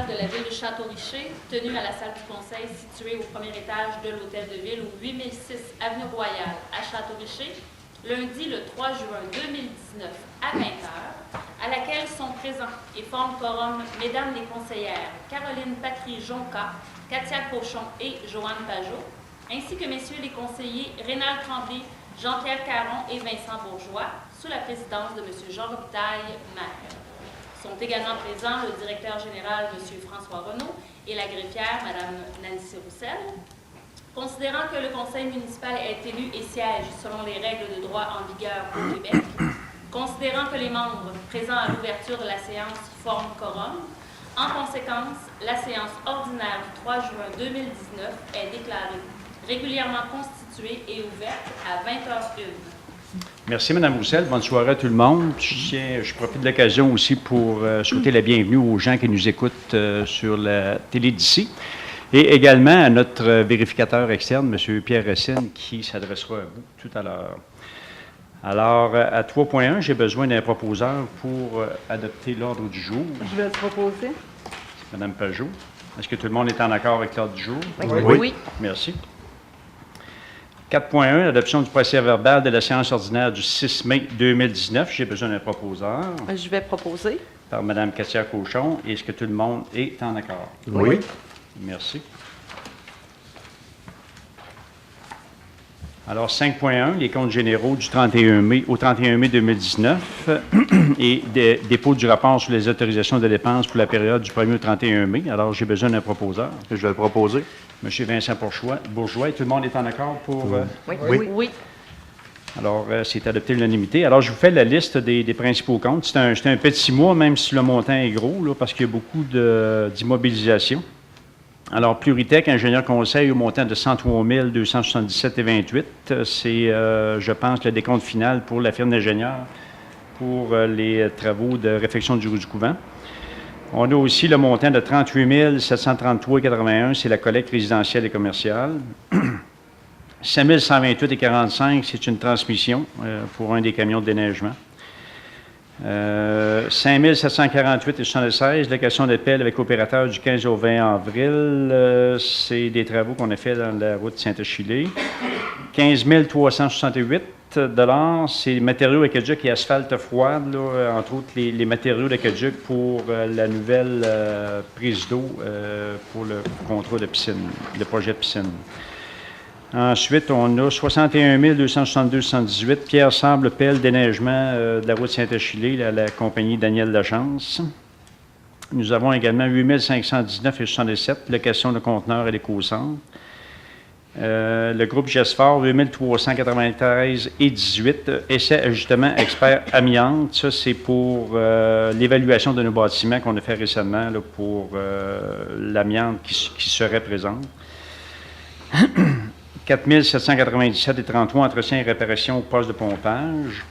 de la ville de Château-Richer, tenu à la salle du conseil située au premier étage de l'hôtel de ville au 8006 Avenue Royale à Château-Richer, lundi le 3 juin 2019 à 20h, à laquelle sont présents et forment quorum Mesdames les conseillères Caroline Patry-Jonca, Katia Cochon et Joanne Pajot, ainsi que Messieurs les conseillers Rénal Tremblay, Jean-Pierre Caron et Vincent Bourgeois, sous la présidence de M. Jean Robitaille, maire. Sont également présents le directeur général, M. François Renaud, et la greffière, Mme Nancy Roussel. Considérant que le conseil municipal est élu et siège selon les règles de droit en vigueur au Québec, considérant que les membres présents à l'ouverture de la séance forment quorum, en conséquence, la séance ordinaire du 3 juin 2019 est déclarée régulièrement constituée et ouverte à 20h01. Merci, Mme Roussel. Bonne soirée à tout le monde. Je profite de l'occasion aussi pour souhaiter la bienvenue aux gens qui nous écoutent sur la télé d'ici et également à notre vérificateur externe, M. Pierre Racine, qui s'adressera à vous tout à l'heure. Alors, à 3.1, j'ai besoin d'un proposeur pour adopter l'ordre du jour. Je vais te proposer. Mme Pajot. Est-ce que tout le monde est en accord avec l'ordre du jour? Oui. Merci. 4.1, adoption du procès-verbal de la séance ordinaire du 6 mai 2019. J'ai besoin d'un proposeur. Je vais proposer. Par Mme Katia Cochon. Est-ce que tout le monde est en accord? Oui. Merci. Alors, 5.1, les comptes généraux du 31 mai au 31 mai 2019 et dépôt du rapport sur les autorisations de dépenses pour la période du 1er au 31 mai. Alors, j'ai besoin d'un proposeur. Je vais le proposer. M. Vincent Bourgeois. Et tout le monde est en accord pour... Oui. Alors, c'est adopté l'unanimité. Alors, je vous fais la liste des principaux comptes. C'est un petit mois, même si le montant est gros, là, parce qu'il y a beaucoup d'immobilisation. Alors, Pluritech, ingénieur conseil au montant de 103 277,28. C'est, je pense, le décompte final pour la firme d'ingénieurs pour les travaux de réfection du couvent. On a aussi le montant de 38 733,81, c'est la collecte résidentielle et commerciale. 5 128,45, c'est une transmission pour un des camions de déneigement. 5 748,76, location de pelle avec opérateur du 15 au 20 avril. C'est des travaux qu'on a fait dans la route Saint-Achillée. 15 368 c'est matériaux aqueduc et asphalte froide, là, entre autres les matériaux d'aqueduc pour la nouvelle prise d'eau pour le contrat de piscine, le projet de piscine. Ensuite, on a 61 262,78 pierre, sable, pelle, déneigement de la route Saint-Achillée, à la compagnie Daniel Lachance. Nous avons également 8 519,77 location de conteneurs et l'éco-centre. Le groupe GESFOR, 8 393,18 essai ajustement expert amiante. Ça, c'est pour l'évaluation de nos bâtiments qu'on a fait récemment là, pour l'amiante qui serait présente. 4 797,33 entretien et réparation au poste de pompage.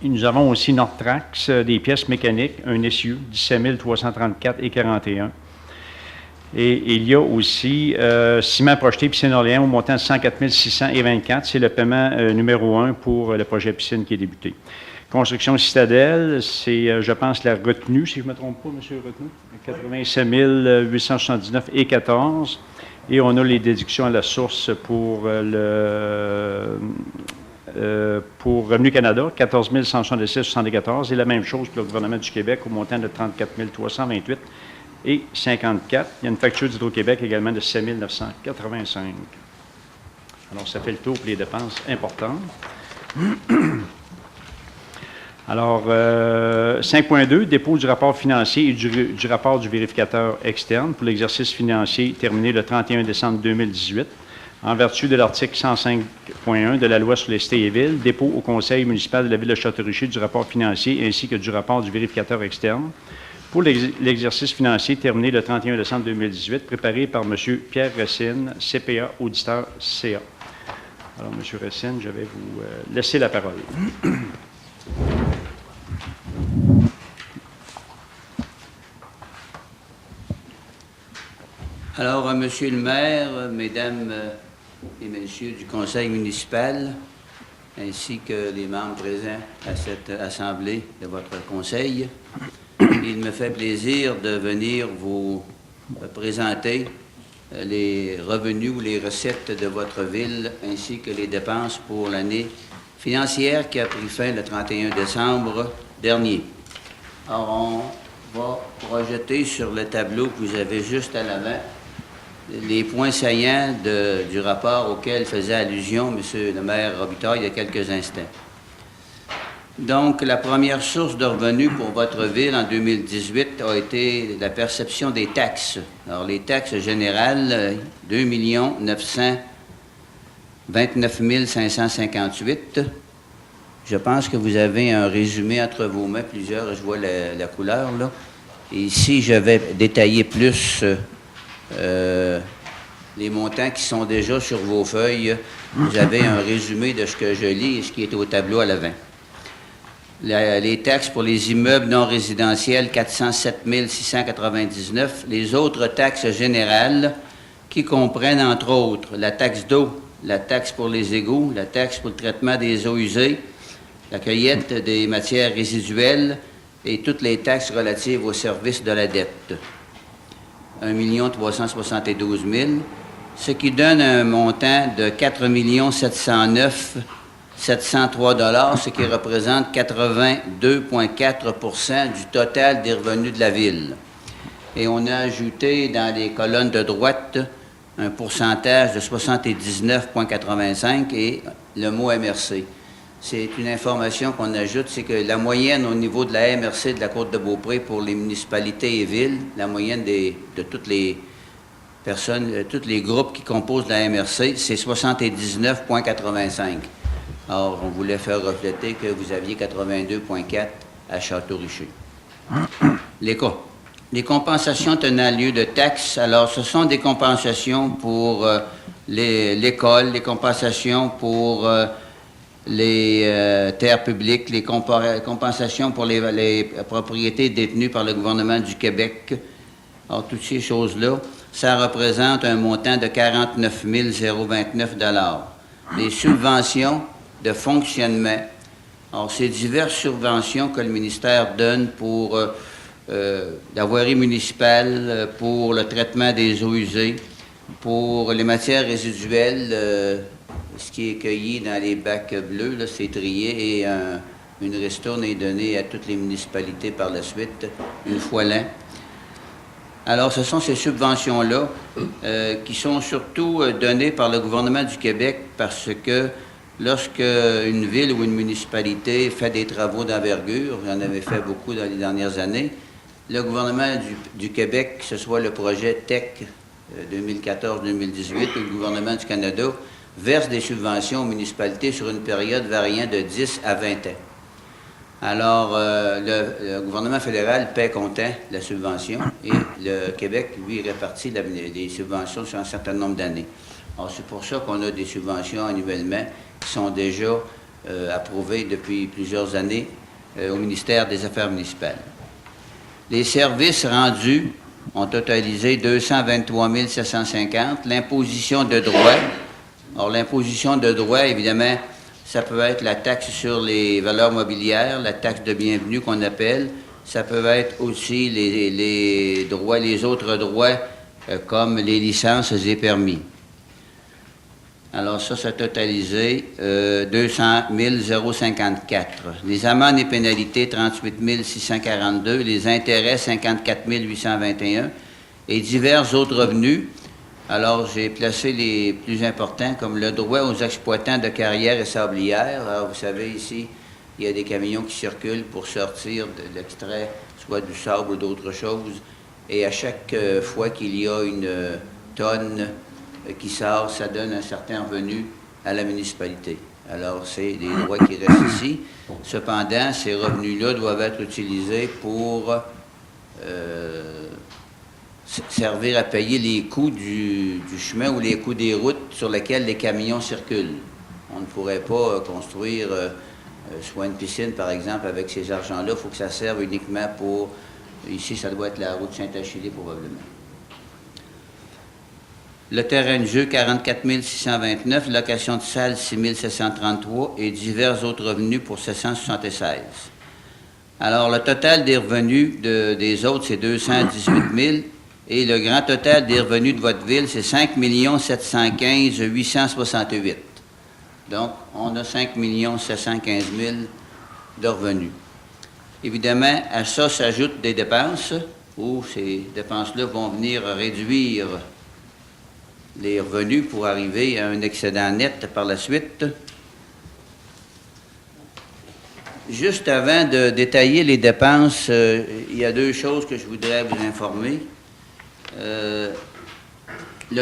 Et nous avons aussi Nordtrax, des pièces mécaniques, un essieu, 17 334,41. Et il y a aussi ciment projeté piscine Orléans au montant de 104 600,24. C'est le paiement numéro 1 pour le projet piscine qui est débuté. Construction Citadelle, c'est, je pense, la retenue, si je ne me trompe pas, M. Retenue, 87 879,14. Et on a les déductions à la source pour Revenu Canada, 14 166,74. Et la même chose pour le gouvernement du Québec au montant de 34 328 et 54. Il y a une facture d'Hydro-Québec également de 7 985. Alors, ça fait le tour pour les dépenses importantes. Alors, 5.2, dépôt du rapport financier et du rapport du vérificateur externe pour l'exercice financier terminé le 31 décembre 2018. En vertu de l'article 105.1 de la loi sur les cités et villes, dépôt au conseil municipal de la ville de Château-Richer du rapport financier ainsi que du rapport du vérificateur externe pour l'exercice financier terminé le 31 décembre 2018, préparé par M. Pierre Racine, CPA, auditeur CA. Alors, M. Racine, je vais vous laisser la parole. Alors, Monsieur le maire, Mesdames et Messieurs du conseil municipal, ainsi que les membres présents à cette assemblée de votre conseil, Il me fait plaisir de venir vous présenter les revenus ou les recettes de votre ville ainsi que les dépenses pour l'année financière qui a pris fin le 31 décembre dernier. Alors, on va projeter sur le tableau que vous avez juste à l'avant les points saillants du rapport auquel faisait allusion M. le maire Robitaille il y a quelques instants. Donc, la première source de revenus pour votre ville en 2018 a été la perception des taxes. Alors, les taxes générales, 2 929 558. Je pense que vous avez un résumé entre vos mains, plusieurs, je vois la couleur, là. Et ici, je vais détailler plus les montants qui sont déjà sur vos feuilles. Vous avez un résumé de ce que je lis et ce qui est au tableau à l'avant. Les taxes pour les immeubles non résidentiels, 407 699. Les autres taxes générales qui comprennent, entre autres, la taxe d'eau, la taxe pour les égouts, la taxe pour le traitement des eaux usées, la cueillette des matières résiduelles et toutes les taxes relatives au service de la dette. 1 372 000, ce qui donne un montant de 4 709 703 $, ce qui représente 82,4 du total des revenus de la ville. Et on a ajouté dans les colonnes de droite un pourcentage de 79,85 et le mot MRC. C'est une information qu'on ajoute, c'est que la moyenne au niveau de la MRC de la Côte-de-Beaupré pour les municipalités et villes, la moyenne de toutes les personnes, tous les groupes qui composent la MRC, c'est 79,85. Or, on voulait faire refléter que vous aviez 82,4 à Château-Richer. Les compensations tenant lieu de taxes, alors ce sont des compensations pour l'école, les compensations pour les terres publiques, les compensations pour les propriétés détenues par le gouvernement du Québec. Alors, toutes ces choses-là, ça représente un montant de 49 029 $. Les subventions de fonctionnement. Alors, c'est diverses subventions que le ministère donne pour la voirie municipale, pour le traitement des eaux usées, pour les matières résiduelles, ce qui est cueilli dans les bacs bleus, là, c'est trié et une ristourne est donnée à toutes les municipalités par la suite, une fois l'an. Alors, ce sont ces subventions-là qui sont surtout données par le gouvernement du Québec parce que lorsque une ville ou une municipalité fait des travaux d'envergure, j'en avais fait beaucoup dans les dernières années, le gouvernement du Québec, que ce soit le projet TEC 2014-2018 ou le gouvernement du Canada, verse des subventions aux municipalités sur une période variant de 10 à 20 ans. Alors, le gouvernement fédéral paie comptant la subvention et le Québec, lui, répartit les subventions sur un certain nombre d'années. Alors, c'est pour ça qu'on a des subventions annuellement qui sont déjà approuvées depuis plusieurs années au ministère des Affaires municipales. Les services rendus ont totalisé 223 750. L'imposition de droit. Alors, l'imposition de droit, évidemment, ça peut être la taxe sur les valeurs mobilières, la taxe de bienvenue qu'on appelle. Ça peut être aussi les droits, les autres droits comme les licences et permis. Alors ça a totalisé 200 054. Les amendes et pénalités, 38 642. Les intérêts, 54 821. Et divers autres revenus. Alors, j'ai placé les plus importants, comme le droit aux exploitants de carrières et sablières. Alors, vous savez, ici, il y a des camions qui circulent pour sortir de l'extrait, soit du sable ou d'autres choses. Et à chaque fois qu'il y a une tonne qui sort, ça donne un certain revenu à la municipalité. Alors, c'est des droits qui restent ici. Cependant, ces revenus-là doivent être utilisés pour servir à payer les coûts du chemin ou les coûts des routes sur lesquelles les camions circulent. On ne pourrait pas construire soit une piscine, par exemple, avec ces argents-là. Il faut que ça serve uniquement pour... Ici, ça doit être la route Saint-Achille, probablement. Le terrain de jeu, 44 629. Location de salle, 6 733. Et divers autres revenus pour 776. Alors, le total des revenus des autres, c'est 218 000. Et le grand total des revenus de votre ville, c'est 5 715 868. Donc, on a 5 715 000 de revenus. Évidemment, à ça s'ajoutent des dépenses, où ces dépenses-là vont venir réduire les revenus pour arriver à un excédent net par la suite. Juste avant de détailler les dépenses, il y a deux choses que je voudrais vous informer. Le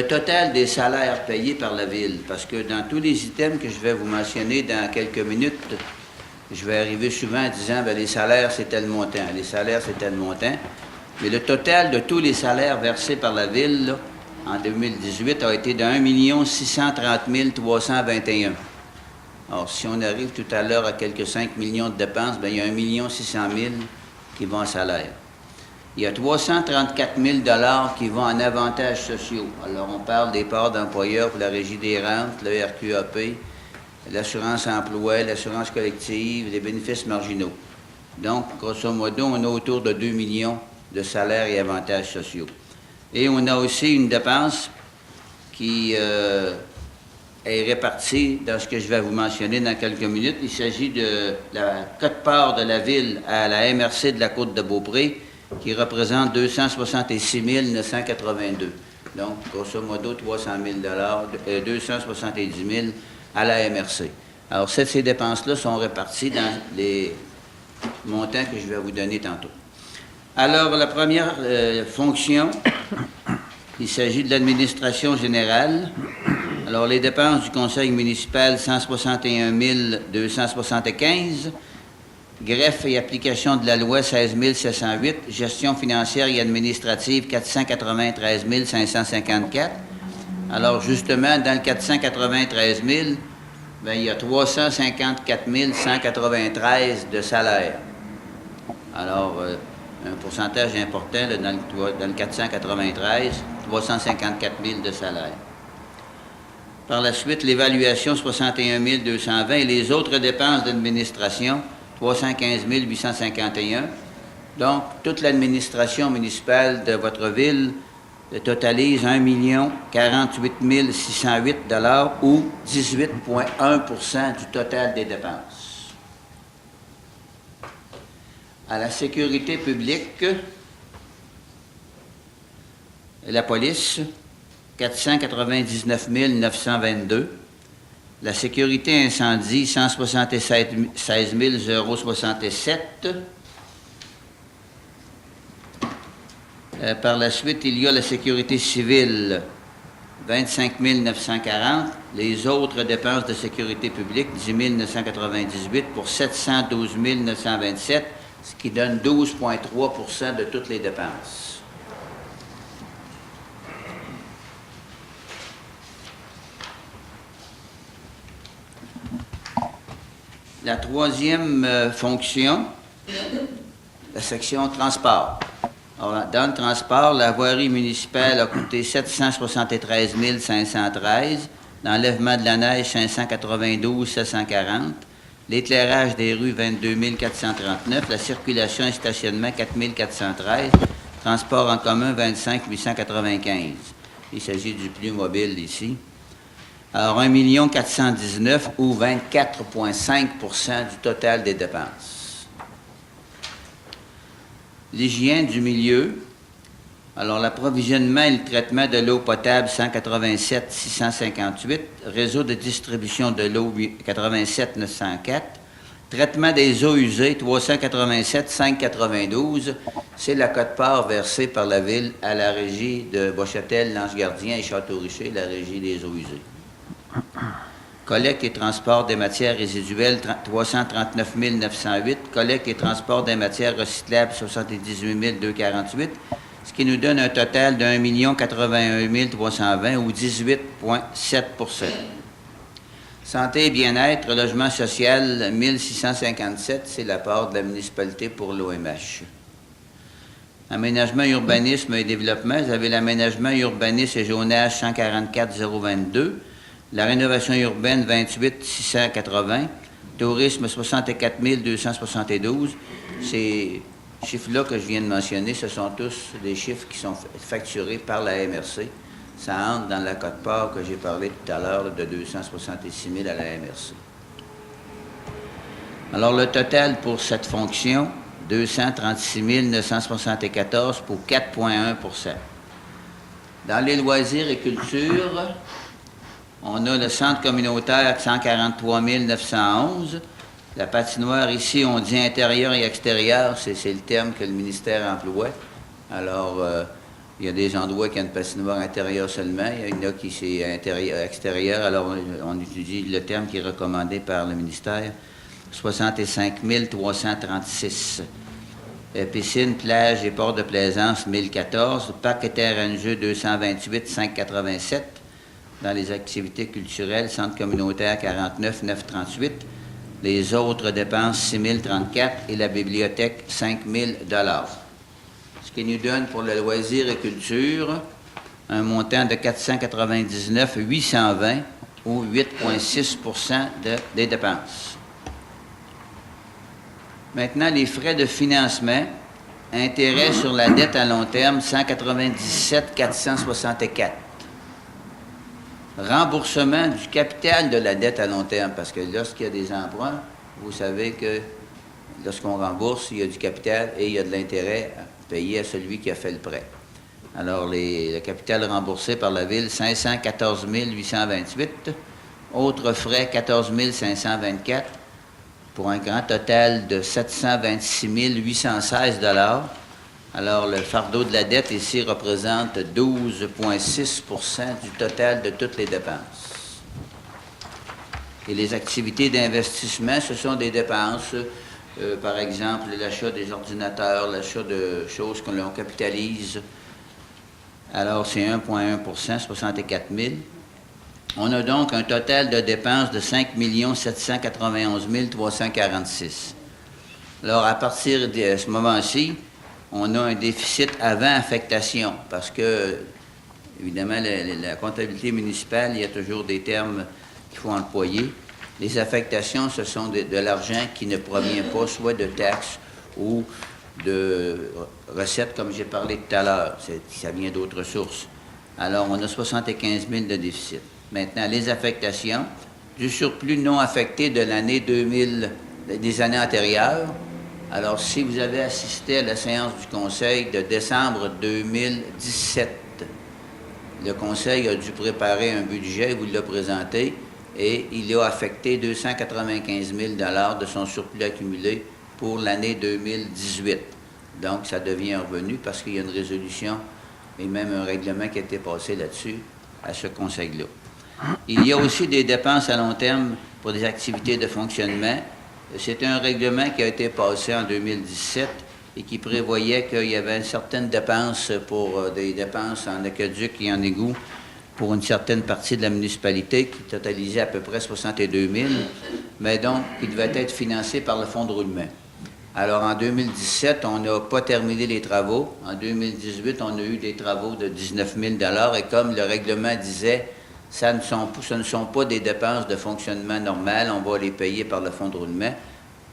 total des salaires payés par la Ville, parce que dans tous les items que je vais vous mentionner dans quelques minutes, je vais arriver souvent en disant, bien, les salaires, c'est tel montant, les salaires, c'est tel montant. Mais le total de tous les salaires versés par la Ville, là, en 2018, a été de 1 630 321. Alors, si on arrive tout à l'heure à quelques 5 millions de dépenses, bien, il y a 1 600 000 qui vont en salaire. Il y a 334 000 qui vont en avantages sociaux. Alors, on parle des parts d'employeurs pour la Régie des rentes, le RQAP, l'assurance emploi, l'assurance collective, les bénéfices marginaux. Donc, grosso modo, on a autour de 2 millions de salaires et avantages sociaux. Et on a aussi une dépense qui est répartie dans ce que je vais vous mentionner dans quelques minutes. Il s'agit de la quote-part de la Ville à la MRC de la Côte-de-Beaupré, qui représente 266 982. Donc, grosso modo, 300 000 270 000 à la MRC. Alors, ces dépenses-là sont réparties dans les montants que je vais vous donner tantôt. Alors, la première fonction, il s'agit de l'administration générale. Alors, les dépenses du conseil municipal, 161 275. Greffe et application de la loi, 16 708. Gestion financière et administrative, 493 554. Alors, justement, dans le 493 000, bien, il y a 354 193 de salaire. Alors, un pourcentage important là, dans le 493, 354 000 de salaire. Par la suite, l'évaluation, 61 220. Et les autres dépenses d'administration, 315 851. Donc, toute l'administration municipale de votre ville totalise 1 48 608 $ ou 18,1 du total des dépenses. À la sécurité publique, la police, 499 922. La sécurité incendie, 176 067. Par la suite, il y a la sécurité civile, 25 940. Les autres dépenses de sécurité publique, 10 998 pour 712 927, ce qui donne 12,3 de toutes les dépenses. La troisième fonction, la section transport. Alors, dans le transport, la voirie municipale a coûté 773 513, l'enlèvement de la neige, 592 740, l'éclairage des rues, 22 439, la circulation et stationnement, 4 413, transport en commun, 25 895. Il s'agit du plus mobile ici. Alors, 1 419 ou 24,5 du total des dépenses. L'hygiène du milieu. Alors, l'approvisionnement et le traitement de l'eau potable, 187 658. Réseau de distribution de l'eau, 87 904. Traitement des eaux usées, 387 592. C'est la quote-part versée par la Ville à la régie de Bois-Châtel, L'Anse-Gardien et Château-Richer, la régie des eaux usées. Collecte et transport des matières résiduelles, 339 908. Collecte et transport des matières recyclables, 78 248. Ce qui nous donne un total de 1 81 320 ou 18,7 Santé et bien-être, logement social, 1657, c'est la part de la municipalité pour l'OMH. Aménagement, urbanisme et développement, vous avez l'aménagement, urbanisme et zonage 144 022. La rénovation urbaine, 28 680. Tourisme, 64 272. Ces chiffres-là que je viens de mentionner, ce sont tous des chiffres qui sont facturés par la MRC. Ça entre dans la quote-part que j'ai parlé tout à l'heure de 266 000 à la MRC. Alors, le total pour cette fonction, 236 974 pour 4,1 %. Dans les loisirs et culture, on a le centre communautaire 143 911. La patinoire, ici, on dit intérieur et extérieur, c'est le terme que le ministère emploie. Alors, il y a des endroits qui ont une patinoire intérieure seulement, il y en a qui c'est extérieur, alors on utilise le terme qui est recommandé par le ministère. 65 336. Piscine, plage et port de plaisance, 1014. Parc et terrain de jeu, 228 587. Dans les activités culturelles, centre communautaire, 49 938. Les autres dépenses, 6 034 et la bibliothèque, 5 000 $. Ce qui nous donne pour le loisir et culture un montant de 499 820 ou 8,6 % des dépenses. Maintenant, les frais de financement, intérêt sur la dette à long terme, 197 464. Remboursement du capital de la dette à long terme, parce que lorsqu'il y a des emprunts, vous savez que lorsqu'on rembourse, il y a du capital et il y a de l'intérêt payé à celui qui a fait le prêt. Alors, le capital remboursé par la Ville, 514 828. Autres frais, 14 524, pour un grand total de 726 816 $. Alors, le fardeau de la dette ici représente 12,6 % du total de toutes les dépenses. Et les activités d'investissement, ce sont des dépenses, par exemple, l'achat des ordinateurs, l'achat de choses que l'on capitalise. Alors, c'est 1,1 %, 64 000. On a donc un total de dépenses de 5 791 346. Alors, à partir de ce moment-ci, on a un déficit avant affectation, parce que, évidemment, la comptabilité municipale, il y a toujours des termes qu'il faut employer. Les affectations, ce sont de l'argent qui ne provient pas soit de taxes ou de recettes, comme j'ai parlé tout à l'heure. Ça vient d'autres sources. Alors, on a 75 000 de déficit. Maintenant, les affectations, du surplus non affecté de l'année 2000, des années antérieures. Alors, si vous avez assisté à la séance du Conseil de décembre 2017, le Conseil a dû préparer un budget, vous l'a présenté, et il a affecté 295 000 $ de son surplus accumulé pour l'année 2018. Donc, ça devient un revenu parce qu'il y a une résolution et même un règlement qui a été passé là-dessus à ce Conseil-là. Il y a aussi des dépenses à long terme pour des activités de fonctionnement. C'est un règlement qui a été passé en 2017 et qui prévoyait qu'il y avait une certaine dépense pour des dépenses en aqueduc et en égout pour une certaine partie de la municipalité qui totalisait à peu près 62 000, mais donc qui devait être financé par le fonds de roulement. Alors, en 2017, on n'a pas terminé les travaux. En 2018, on a eu des travaux de 19 000 $, et comme le règlement disait, ce ne sont pas des dépenses de fonctionnement normal, on va les payer par le fonds de roulement.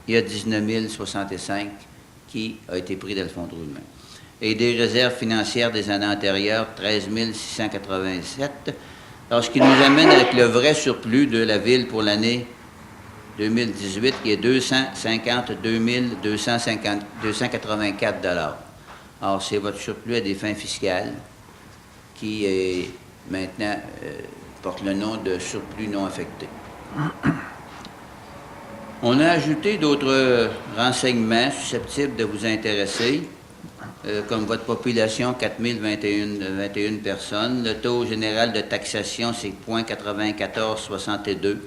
Il y a 19 065 qui a été pris dans le fonds de roulement. Et des réserves financières des années antérieures, 13 687. Alors, ce qui nous amène avec le vrai surplus de la Ville pour l'année 2018, qui est 252 284 $. Alors, c'est votre surplus à des fins fiscales qui est maintenant porte le nom de surplus non affecté. On a ajouté d'autres renseignements susceptibles de vous intéresser, comme votre population, 4 021 personnes. Le taux général de taxation, c'est 0,9462.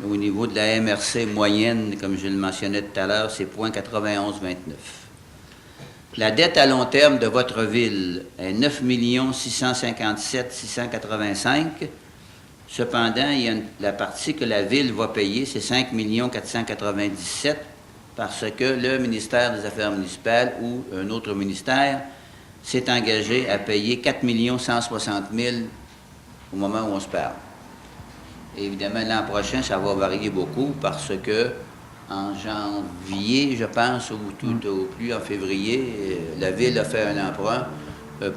Au niveau de la MRC moyenne, comme je le mentionnais tout à l'heure, c'est 0,9129. La dette à long terme de votre ville est 9 657 685. Cependant, il y a la partie que la ville va payer, c'est 5 497, parce que le ministère des Affaires municipales ou un autre ministère s'est engagé à payer 4 160 000 au moment où on se parle. Évidemment, l'an prochain, ça va varier beaucoup parce que en janvier, je pense, ou tout au plus en février, la Ville a fait un emprunt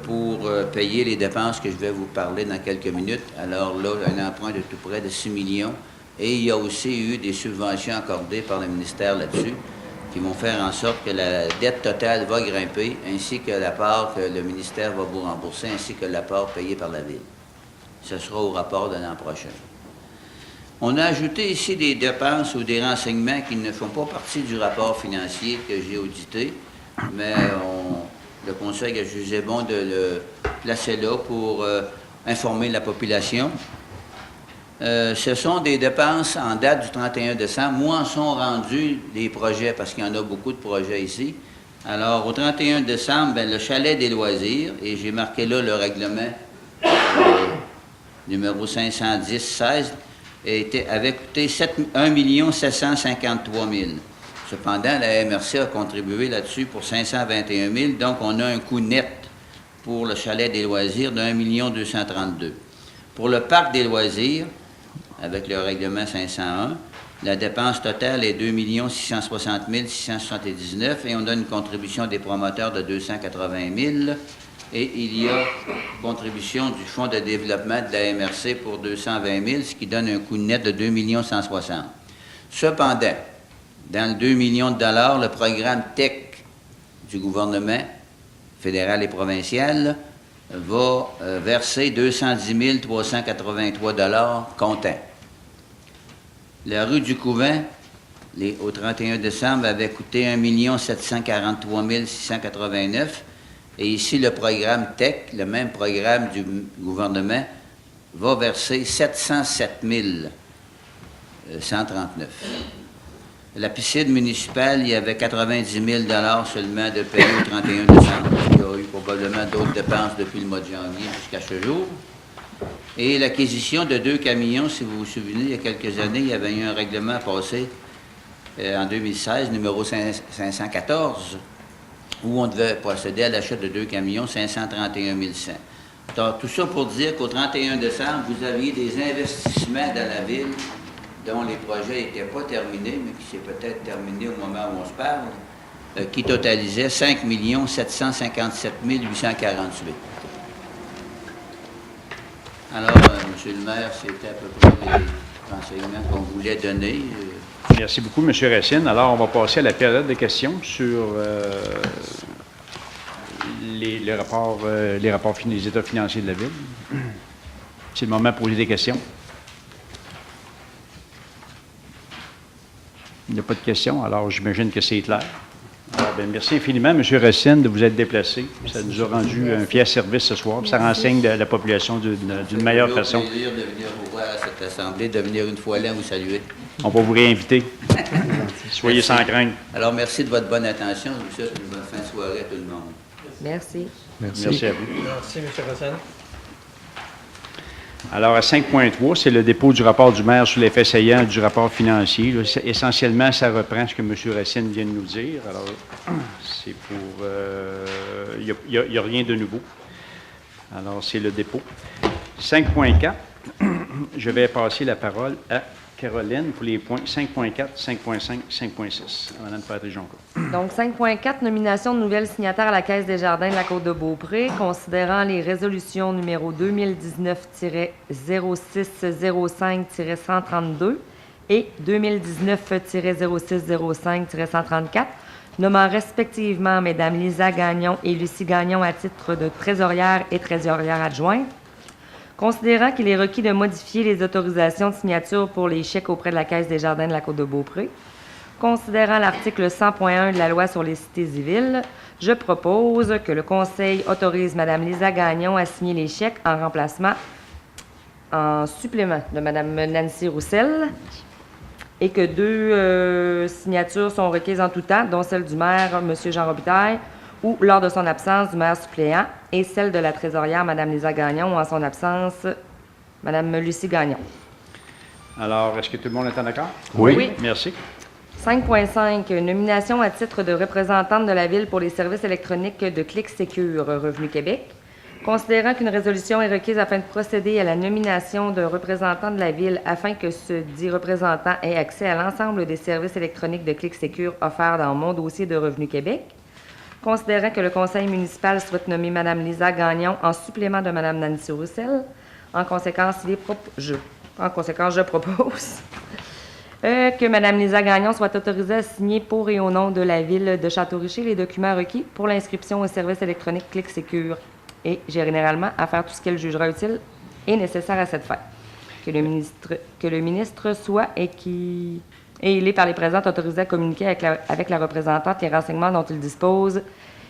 pour payer les dépenses que je vais vous parler dans quelques minutes. Alors là, un emprunt de tout près de 6 millions. Et il y a aussi eu des subventions accordées par le ministère là-dessus qui vont faire en sorte que la dette totale va grimper, ainsi que la part que le ministère va vous rembourser, ainsi que la part payée par la Ville. Ce sera au rapport de l'an prochain. On a ajouté ici des dépenses ou des renseignements qui ne font pas partie du rapport financier que j'ai audité, mais le Conseil a jugé bon de le placer là pour informer la population. Ce sont des dépenses en date du 31 décembre. Où en sont rendus les projets, parce qu'il y en a beaucoup de projets ici. Alors, au 31 décembre, le chalet des loisirs, et j'ai marqué là le règlement numéro 510-16, avait coûté 1 753 000. Cependant, la MRC a contribué là-dessus pour 521 000, donc on a un coût net pour le chalet des loisirs de 1 232 000. Pour le parc des loisirs, avec le règlement 501, la dépense totale est 2 660 679 et on a une contribution des promoteurs de 280 000. Et il y a contribution du Fonds de développement de la MRC pour 220 000, ce qui donne un coût net de 2 160 000. Cependant, dans le 2 millions de dollars, le programme TEC du gouvernement fédéral et provincial va verser 210 383 $ comptant. La rue du Couvent, au 31 décembre, avait coûté 1 743 689. Et ici, le programme TEC, le même programme du gouvernement, va verser 707 139. La piscine municipale, il y avait 90 000 $ seulement de payé au 31 décembre. Il y a eu probablement d'autres dépenses depuis le mois de janvier jusqu'à ce jour. Et l'acquisition de 2 camions, si vous vous souvenez, il y a quelques années, il y avait eu un règlement passé en 2016, numéro 514, où on devait procéder à l'achat de 2 camions, 531 100. Donc, tout ça pour dire qu'au 31 décembre, vous aviez des investissements dans la ville dont les projets n'étaient pas terminés, mais qui s'est peut-être terminé au moment où on se parle, qui totalisaient 5 757 848. Alors, M. le maire, c'était à peu près les renseignements qu'on voulait donner. Merci beaucoup, M. Racine. Alors, on va passer à la période de questions sur les rapports, les états financiers de la Ville. C'est le moment de poser des questions. Il n'y a pas de questions, alors j'imagine que c'est clair. Alors, bien, merci infiniment, M. Racine, de vous être déplacé. Ça nous a rendu un fier service ce soir. Ça renseigne la population d'une meilleure façon. C'est un plaisir de venir vous voir à cette assemblée, de venir une fois là vous saluer. On va vous réinviter. Soyez sans crainte. Alors, merci de votre bonne attention. Je vous souhaite une bonne fin de soirée à tout le monde. Merci. Merci à vous. Merci, M. Racine. Alors, à 5.3, c'est le dépôt du rapport du maire sur l'effet saillant du rapport financier. Là, essentiellement, ça reprend ce que M. Racine vient de nous dire. Alors, c'est pour... Il n'y a rien de nouveau. Alors, c'est le dépôt. 5.4, je vais passer la parole à Caroline pour les points 5.4, 5.5, 5.6. Mme Patry-Jonca. Donc, 5.4, nomination de nouvelles signataires à la Caisse des Jardins de la Côte-de-Beaupré, considérant les résolutions numéro 2019-0605-132 et 2019-0605-134, nommant respectivement Mesdames Lisa Gagnon et Lucie Gagnon à titre de trésorière et trésorière adjointe. Considérant qu'il est requis de modifier les autorisations de signature pour les chèques auprès de la Caisse des Jardins de la Côte-de-Beaupré, considérant l'article 100.1 de la loi sur les cités et villes, je propose que le Conseil autorise Mme Lisa Gagnon à signer les chèques en remplacement, en supplément de Mme Nancy Roussel, et que 2 signatures sont requises en tout temps, dont celle du maire, M. Jean Robitaille, ou lors de son absence du maire suppléant, et celle de la trésorière, Mme Lisa Gagnon, ou en son absence, Mme Lucie Gagnon. Alors, est-ce que tout le monde est en accord? Oui. Merci. 5.5, nomination à titre de représentante de la Ville pour les services électroniques de Clic Sécure, Revenu Québec. Considérant qu'une résolution est requise afin de procéder à la nomination d'un représentant de la Ville afin que ce dit représentant ait accès à l'ensemble des services électroniques de Clic Sécure offerts dans Mon dossier de Revenu Québec. Considérant que le conseil municipal souhaite nommer Mme Lisa Gagnon en supplément de Mme Nancy Roussel, en conséquence, je propose que Mme Lisa Gagnon soit autorisée à signer pour et au nom de la Ville de Château-Richer les documents requis pour l'inscription au service électronique Clic Sécure et généralement à faire tout ce qu'elle jugera utile et nécessaire à cette fin. Que le ministre soit et il est par les présentes autorisé à communiquer avec la représentante les renseignements dont il dispose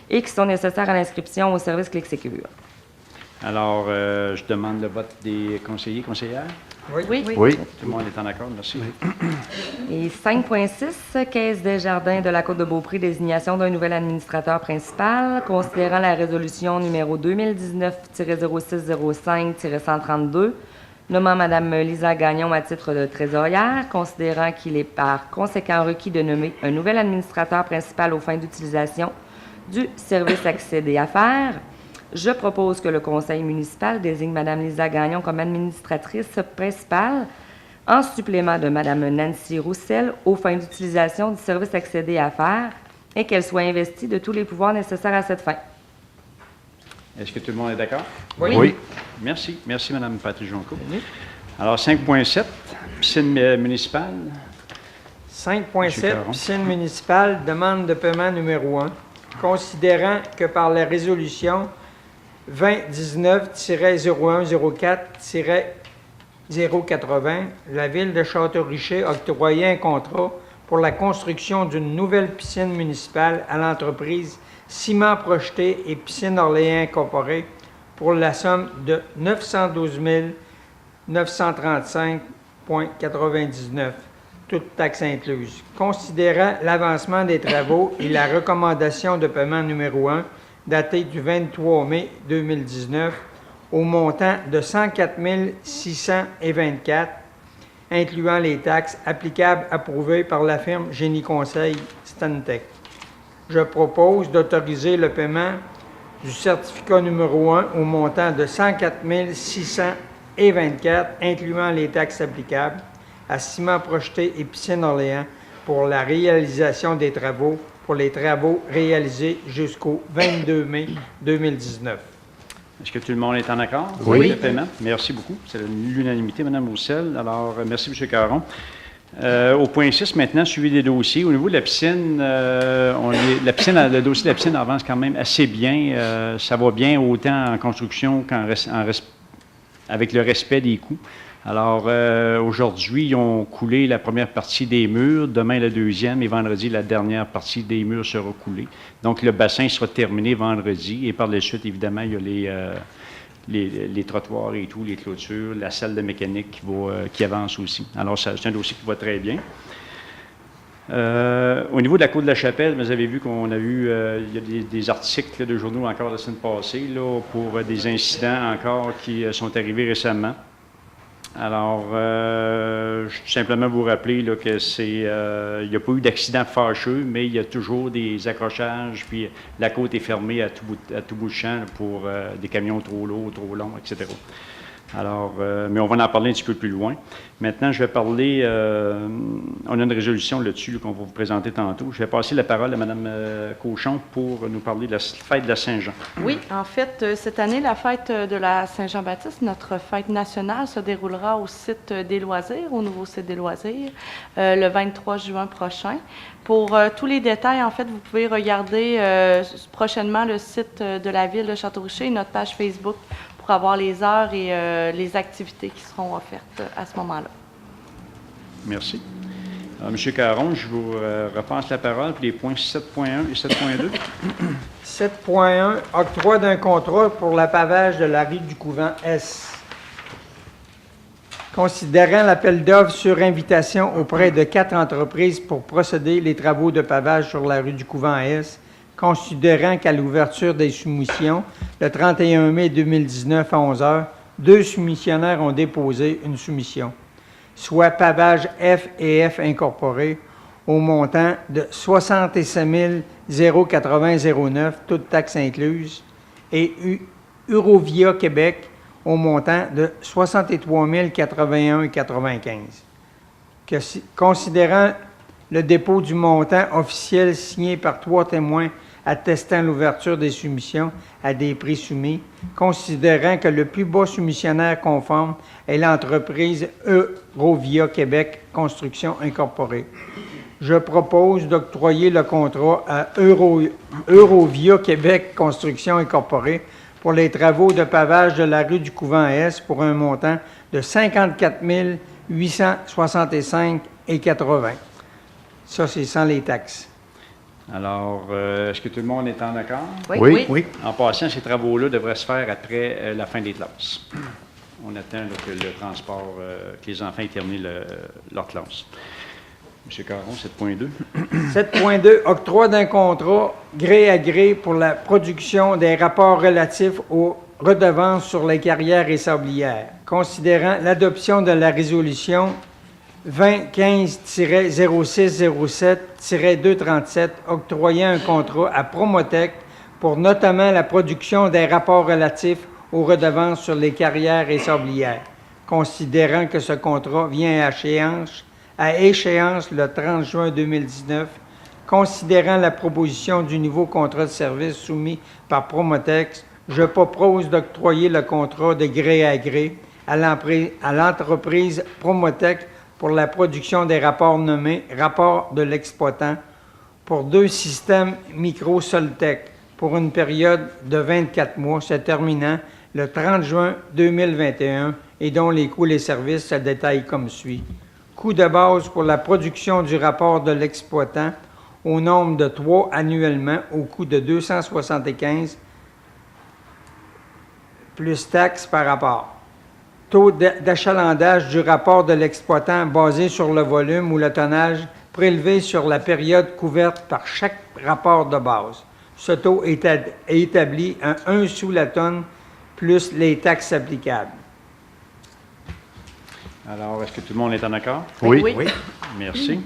et qui sont nécessaires à l'inscription au service Clic Sécure. Alors, je demande le vote des conseillers, conseillères. Oui. Tout le monde est en accord, merci. Et 5.6, Caisse des Jardins de la Côte-de-Beaupré, désignation d'un nouvel administrateur principal, considérant la résolution numéro 2019-0605-132, nommant Mme Lisa Gagnon à titre de trésorière, considérant qu'il est par conséquent requis de nommer un nouvel administrateur principal aux fins d'utilisation du service accès des affaires. Je propose que le conseil municipal désigne Mme Lisa Gagnon comme administratrice principale en supplément de Mme Nancy Roussel aux fins d'utilisation du service accédé à faire et qu'elle soit investie de tous les pouvoirs nécessaires à cette fin. Est-ce que tout le monde est d'accord? Oui. Merci. Merci, Mme Patrick Jonco. Alors, 5.7, piscine municipale. 5.7, piscine municipale, demande de paiement numéro 1. Considérant que par la résolution 2019-0104-080, la Ville de Château-Richer a octroyé un contrat pour la construction d'une nouvelle piscine municipale à l'entreprise Ciment Projeté et Piscine Orléans Incorporée pour la somme de 912 935,99, toutes taxes incluses. Considérant l'avancement des travaux et la recommandation de paiement numéro 1, datée du 23 mai 2019, au montant de 104 624, incluant les taxes applicables approuvées par la firme Génie Conseil Stantec. Je propose d'autoriser le paiement du certificat numéro 1 au montant de 104 624, incluant les taxes applicables, à Ciment Projeté et Piscine Orléans pour la réalisation des travaux pour les travaux réalisés jusqu'au 22 mai 2019. Est-ce que tout le monde est en accord? Oui. Le paiement. Merci beaucoup. C'est l'unanimité, Mme Roussel. Alors, merci, M. Caron. Au point 6, maintenant, suivi des dossiers. Au niveau de la piscine, le dossier de la piscine avance quand même assez bien. Ça va bien autant en construction avec le respect des coûts. Alors, aujourd'hui, ils ont coulé la première partie des murs, demain la deuxième, et vendredi, la dernière partie des murs sera coulée. Donc, le bassin sera terminé vendredi, et par la suite, évidemment, il y a les trottoirs et tout, les clôtures, la salle de mécanique qui avance aussi. Alors, c'est un dossier qui va très bien. Au niveau de la Cour de la Chapelle, vous avez vu qu'on a eu, il y a des articles là, de journaux encore la semaine passée là, pour des incidents encore qui sont arrivés récemment. Alors, je veux simplement vous rappeler là, que il n'y a pas eu d'accident fâcheux, mais il y a toujours des accrochages, puis la côte est fermée à tout bout de champ là, pour des camions trop lourds, trop longs, etc. Alors, mais on va en parler un petit peu plus loin. Maintenant, je vais parler, on a une résolution là-dessus là, qu'on va vous présenter tantôt. Je vais passer la parole à Mme Cauchon pour nous parler de la fête de la Saint-Jean. Oui, en fait, cette année, la fête de la Saint-Jean-Baptiste, notre fête nationale, se déroulera au site des loisirs, au nouveau site des loisirs, le 23 juin prochain. Pour tous les détails, en fait, vous pouvez regarder prochainement le site de la Ville de Château-Richer et notre page Facebook pour avoir les heures et les activités qui seront offertes à ce moment-là. Merci. Alors, M. Caron, je vous repasse la parole pour les points 7.1 et 7.2. 7.1, octroi d'un contrat pour le pavage de la rue du Couvent S. Considérant l'appel d'offres sur invitation auprès de 4 entreprises pour procéder les travaux de pavage sur la rue du Couvent S, considérant qu'à l'ouverture des soumissions, le 31 mai 2019 à 11 h, 2 soumissionnaires ont déposé une soumission, soit Pavage F et F Incorporé, au montant de 67 080,09, toutes taxes incluses, et Eurovia Québec au montant de 63 081,95. Considérant le dépôt du montant officiel signé par 3 témoins attestant l'ouverture des soumissions à des prix soumis, considérant que le plus bas soumissionnaire conforme est l'entreprise Eurovia Québec Construction Incorporée. Je propose d'octroyer le contrat à Eurovia Québec Construction Incorporée pour les travaux de pavage de la rue du Couvent-Est pour un montant de 54 865,80. Ça, c'est sans les taxes. Alors, est-ce que tout le monde est en accord? Oui. En passant, ces travaux-là devraient se faire après la fin des classes. On attend là, que le transport, que les enfants aient terminé leur classe. M. Caron, 7.2. 7.2. Octroi d'un contrat gré à gré pour la production des rapports relatifs aux redevances sur les carrières et sablières. Considérant l'adoption de la résolution 2015-0607-237 octroyant un contrat à Promotech pour notamment la production des rapports relatifs aux redevances sur les carrières et sablières. Considérant que ce contrat vient à échéance le 30 juin 2019, considérant la proposition du nouveau contrat de service soumis par Promotech, je propose d'octroyer le contrat de gré à gré à l'entreprise Promotech pour la production des rapports nommés « Rapport de l'exploitant » pour 2 systèmes micro-Soltec pour une période de 24 mois se terminant le 30 juin 2021 et dont les coûts et les services se détaillent comme suit. Coût de base pour la production du rapport de l'exploitant au nombre de 3 annuellement au coût de 275 plus taxes par rapport. Taux d'achalandage du rapport de l'exploitant basé sur le volume ou le tonnage prélevé sur la période couverte par chaque rapport de base. Ce taux est établi à 1 sous la tonne plus les taxes applicables. Alors, est-ce que tout le monde est en accord? Oui. Merci.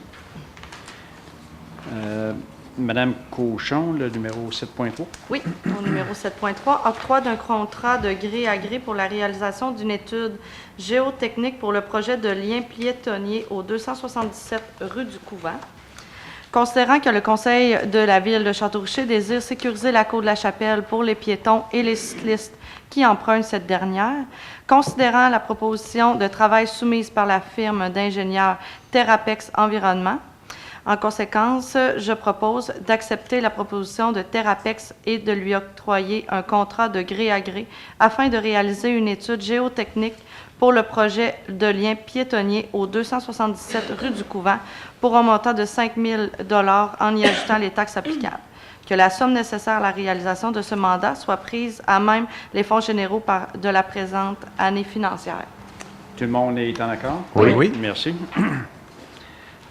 Madame Cochon, le numéro 7.3. Oui, au numéro 7.3, octroi d'un contrat de gré à gré pour la réalisation d'une étude géotechnique pour le projet de lien piétonnier au 277 rue du Couvent. Considérant que le Conseil de la Ville de Château-Richer désire sécuriser la cour de la Chapelle pour les piétons et les cyclistes qui empruntent cette dernière, considérant la proposition de travail soumise par la firme d'ingénieurs Therapex Environnement, en conséquence, je propose d'accepter la proposition de Therapex et de lui octroyer un contrat de gré à gré afin de réaliser une étude géotechnique pour le projet de lien piétonnier au 277 rue du Couvent pour un montant de 5 000 $ en y ajoutant les taxes applicables. Que la somme nécessaire à la réalisation de ce mandat soit prise à même les fonds généraux de la présente année financière. Tout le monde est en accord? Oui. Merci.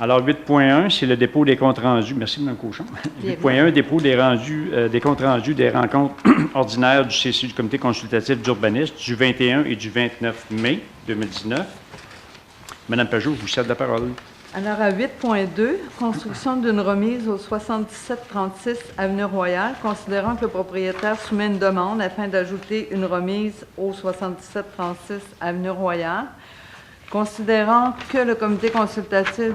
Alors, 8.1, c'est le dépôt des comptes rendus. Merci, Mme Cochon. 8.1, dépôt des comptes rendus des rencontres ordinaires du CC, du Comité consultatif d'urbanisme, du 21 et du 29 mai 2019. Mme Pajot, je vous cède la parole. Alors, à 8.2, construction d'une remise au 7736 Avenue Royale, considérant que le propriétaire soumet une demande afin d'ajouter une remise au 7736 Avenue Royale. Considérant que le comité consultatif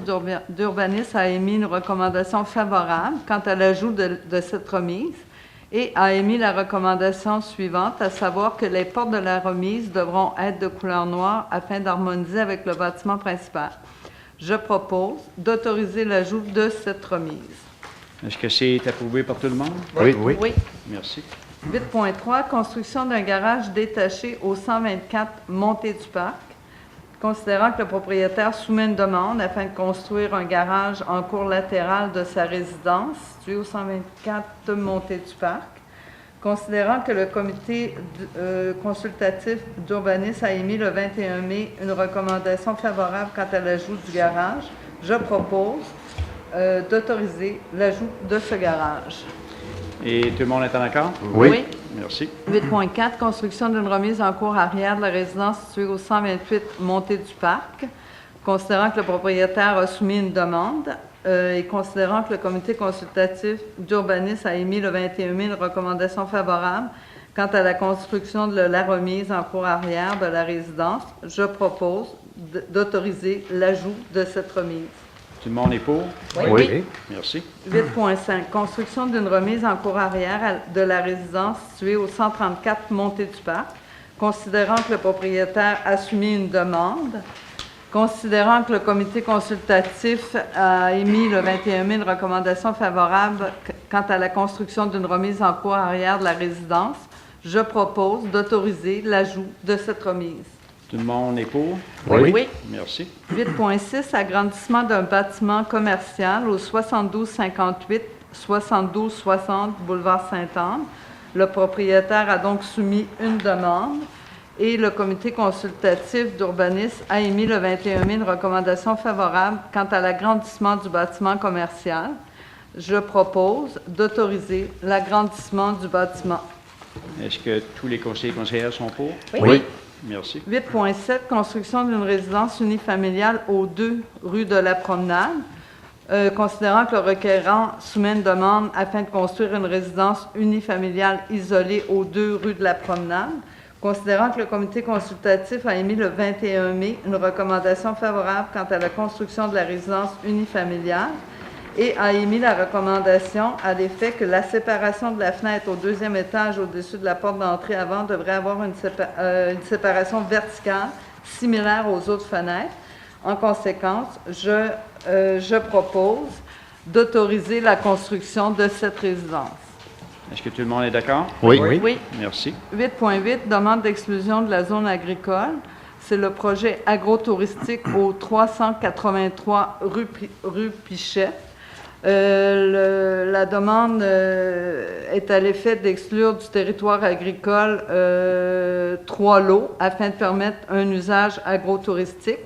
d'urbanisme a émis une recommandation favorable quant à l'ajout de cette remise et a émis la recommandation suivante, à savoir que les portes de la remise devront être de couleur noire afin d'harmoniser avec le bâtiment principal. Je propose d'autoriser l'ajout de cette remise. Est-ce que c'est approuvé par tout le monde? Oui. Merci. 8.3, construction d'un garage détaché au 124 Montée du Parc. Considérant que le propriétaire soumet une demande afin de construire un garage en cour latérale de sa résidence, situé au 124 Montée du Parc. Considérant que le comité consultatif d'urbanisme a émis le 21 mai une recommandation favorable quant à l'ajout du garage, je propose d'autoriser l'ajout de ce garage. Et tout le monde est en accord? Oui. Merci. 8.4, construction d'une remise en cour arrière de la résidence située au 128 Montée du Parc. Considérant que le propriétaire a soumis une demande et considérant que le comité consultatif d'urbanisme a émis le 21 mai une recommandation favorable quant à la construction de la remise en cour arrière de la résidence, je propose d'autoriser l'ajout de cette remise. Tout le monde est pour? Oui. Merci. 8.5. Construction d'une remise en cour arrière de la résidence située au 134 Montée du Parc. Considérant que le propriétaire a soumis une demande, considérant que le comité consultatif a émis le 21 mai une recommandation favorable quant à la construction d'une remise en cour arrière de la résidence, je propose d'autoriser l'ajout de cette remise. Tout le monde est pour? Oui. Merci. 8.6. Agrandissement d'un bâtiment commercial au 7258-7260 boulevard Sainte-Anne. Le propriétaire a donc soumis une demande et le comité consultatif d'urbanisme a émis le 21 mai une recommandation favorable quant à l'agrandissement du bâtiment commercial. Je propose d'autoriser l'agrandissement du bâtiment. Est-ce que tous les conseillers et conseillères sont pour? Oui. Merci. 8.7. Construction d'une résidence unifamiliale aux 2 rue de la Promenade. Considérant que le requérant soumet une demande afin de construire une résidence unifamiliale isolée aux 2 rue de la Promenade, considérant que le comité consultatif a émis le 21 mai une recommandation favorable quant à la construction de la résidence unifamiliale et a émis la recommandation à l'effet que la séparation de la fenêtre au 2e étage au-dessus de la porte d'entrée avant devrait avoir une séparation verticale similaire aux autres fenêtres. En conséquence, je propose d'autoriser la construction de cette résidence. Est-ce que tout le monde est d'accord? Oui. Merci. 8.8. Demande d'exclusion de la zone agricole. C'est le projet agro-touristique au 383 rue Pichet. La demande est à l'effet d'exclure du territoire agricole 3 lots afin de permettre un usage agro-touristique.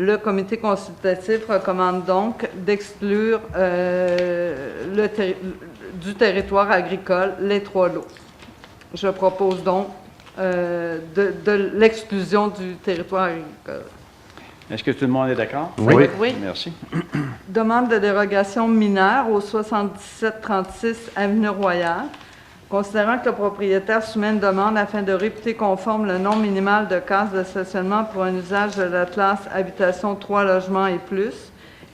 Le comité consultatif recommande donc d'exclure du territoire agricole les 3 lots. Je propose donc de l'exclusion du territoire agricole. Est-ce que tout le monde est d'accord? Oui. Merci. Demande de dérogation mineure au 7736 Avenue Royale. Considérant que le propriétaire soumet une demande afin de réputer conforme le nombre minimal de cases de stationnement pour un usage de la classe habitation 3 logements et plus,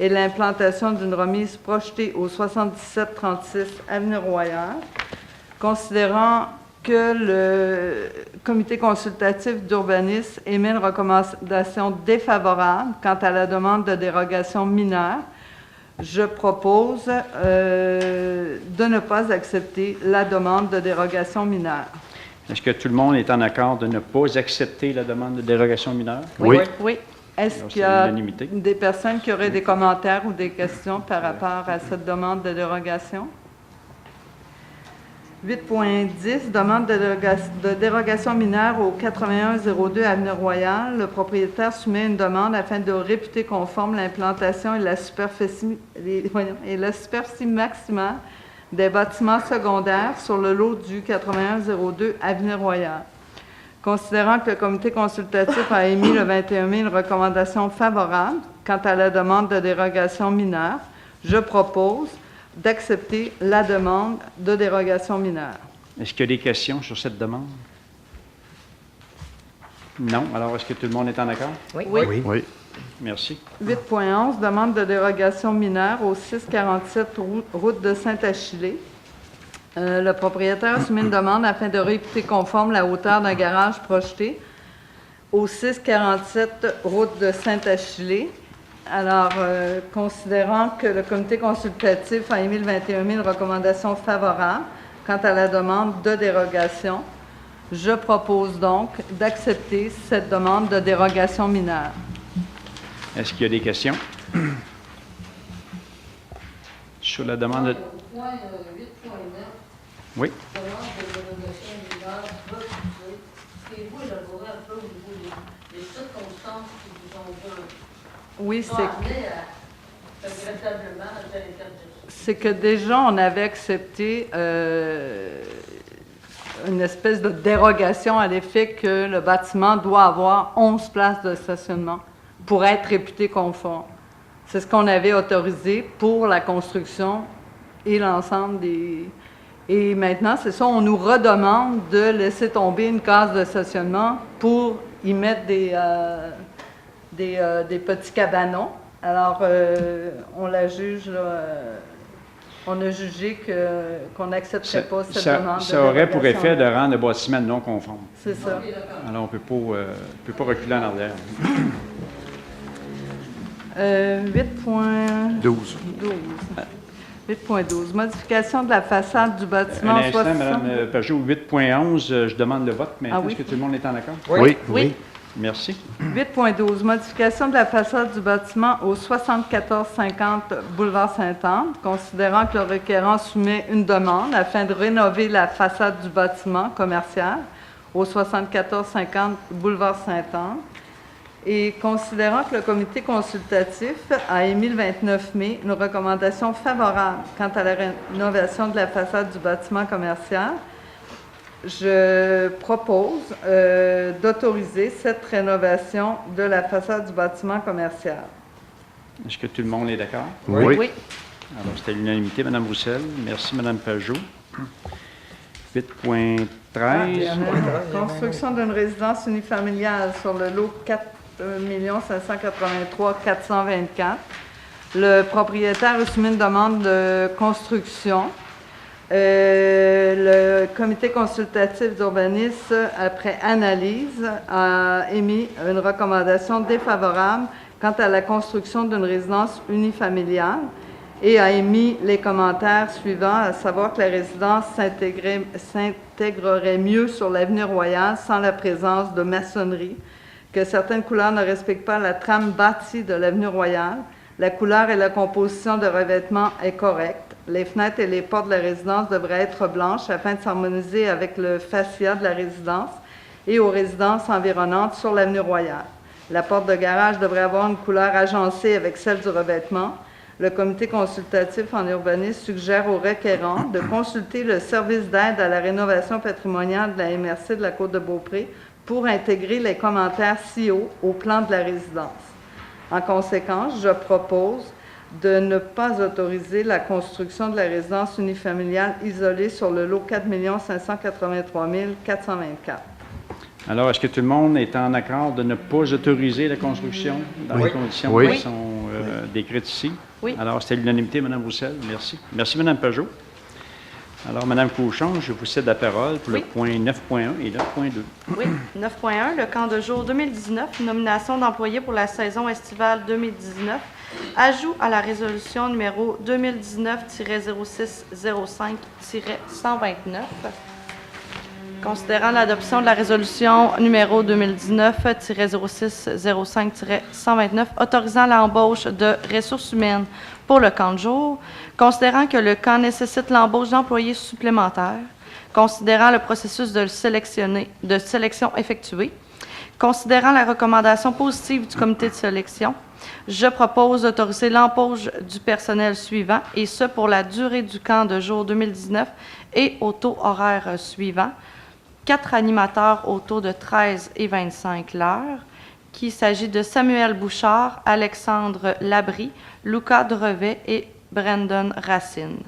et l'implantation d'une remise projetée au 7736 Avenue Royale, considérant que le comité consultatif d'urbanisme émet une recommandation défavorable quant à la demande de dérogation mineure, je propose de ne pas accepter la demande de dérogation mineure. Est-ce que tout le monde est en accord de ne pas accepter la demande de dérogation mineure? Oui. Est-ce Alors, qu'il y c'est a l'unanimité. des personnes qui auraient des commentaires ou des questions par rapport à cette demande de dérogation? 8.10, demande de dérogation mineure au 8102 Avenue Royale. Le propriétaire soumet une demande afin de réputer conforme l'implantation et la superficie maximale des bâtiments secondaires sur le lot du 8102 Avenue Royale. Considérant que le comité consultatif a émis le 21 mai une recommandation favorable quant à la demande de dérogation mineure, je propose d'accepter la demande de dérogation mineure. Est-ce qu'il y a des questions sur cette demande? Non. Alors, est-ce que tout le monde est en accord? Oui. Merci. 8.11, demande de dérogation mineure au 647 route de Saint-Achillé. Le propriétaire soumet une demande afin de réputer conforme la hauteur d'un garage projeté au 647 route de Saint-Achillé. Alors, considérant que le comité consultatif a émis le 21 mai une recommandation favorable quant à la demande de dérogation, je propose donc d'accepter cette demande de dérogation mineure. Est-ce qu'il y a des questions? Sur la demande de... Point 8.9, Oui. demande de dérogation mineure refusée. Pouvez-vous élaborer un peu au niveau des circonstances qui vous ont Oui, amené regrettablement à telle interdiction? c'est que déjà, on avait accepté une espèce de dérogation à l'effet que le bâtiment doit avoir 11 places de stationnement pour être réputé conforme. C'est ce qu'on avait autorisé pour la construction et l'ensemble Et maintenant, c'est ça, on nous redemande de laisser tomber une case de stationnement pour y mettre des petits cabanons. Alors, on la juge, là, on a jugé qu'on n'accepterait pas cette demande. Ça aurait pour effet de rendre le bâtiment non conforme. C'est ça. Alors, on ne peut pas reculer en arrière. 8.12. 8.12. Modification de la façade du bâtiment. Un instant, Mme Pajot, 8.11, je demande le vote maintenant. Ah oui? Est-ce que tout le monde est en accord? Oui. Merci. 8.12. Modification de la façade du bâtiment au 7450 boulevard Sainte-Anne, considérant que le requérant soumet une demande afin de rénover la façade du bâtiment commercial au 7450 boulevard Sainte-Anne, et considérant que le comité consultatif a émis le 29 mai une recommandation favorable quant à la rénovation de la façade du bâtiment commercial, je propose d'autoriser cette rénovation de la façade du bâtiment commercial. Est-ce que tout le monde est d'accord? Oui. Alors, c'était l'unanimité, Mme Roussel. Merci, Mme Pajot. 8.13. Construction d'une résidence unifamiliale sur le lot 4 583 424. Le propriétaire a soumis une demande de construction. Le comité consultatif d'urbanisme, après analyse, a émis une recommandation défavorable quant à la construction d'une résidence unifamiliale et a émis les commentaires suivants, à savoir que la résidence s'intégrerait mieux sur l'avenue Royale sans la présence de maçonnerie, que certaines couleurs ne respectent pas la trame bâtie de l'avenue Royale, la couleur et la composition de revêtement est correcte. Les fenêtres et les portes de la résidence devraient être blanches afin de s'harmoniser avec le fascia de la résidence et aux résidences environnantes sur l'avenue Royale. La porte de garage devrait avoir une couleur agencée avec celle du revêtement. Le comité consultatif en urbanisme suggère aux requérants de consulter le service d'aide à la rénovation patrimoniale de la MRC de la Côte-de-Beaupré pour intégrer les commentaires ci-haut au plan de la résidence. En conséquence, je propose de ne pas autoriser la construction de la résidence unifamiliale isolée sur le lot 4 583 424. Alors, est-ce que tout le monde est en accord de ne pas autoriser la construction dans les conditions qui sont décrites ici? Oui. Alors, c'était l'unanimité, Mme Roussel. Merci. Merci, Mme Pajot. Alors, Mme Cochon, je vous cède la parole pour le point 9.1 et 9.2. Oui. 9.1, le camp de jour 2019, nomination d'employés pour la saison estivale 2019. Ajout à la résolution numéro 2019-0605-129. Considérant l'adoption de la résolution numéro 2019-0605-129 autorisant l'embauche de ressources humaines pour le camp de jour, considérant que le camp nécessite l'embauche d'employés supplémentaires, considérant le processus de sélection effectué, considérant la recommandation positive du comité de sélection, je propose d'autoriser l'embauche du personnel suivant, et ce pour la durée du camp de jour 2019 et au taux horaire suivant. 4 animateurs au taux de 13 et 25 l'heure, qu'il s'agit de Samuel Bouchard, Alexandre Labrie, Luca Drevet et Brandon Racine.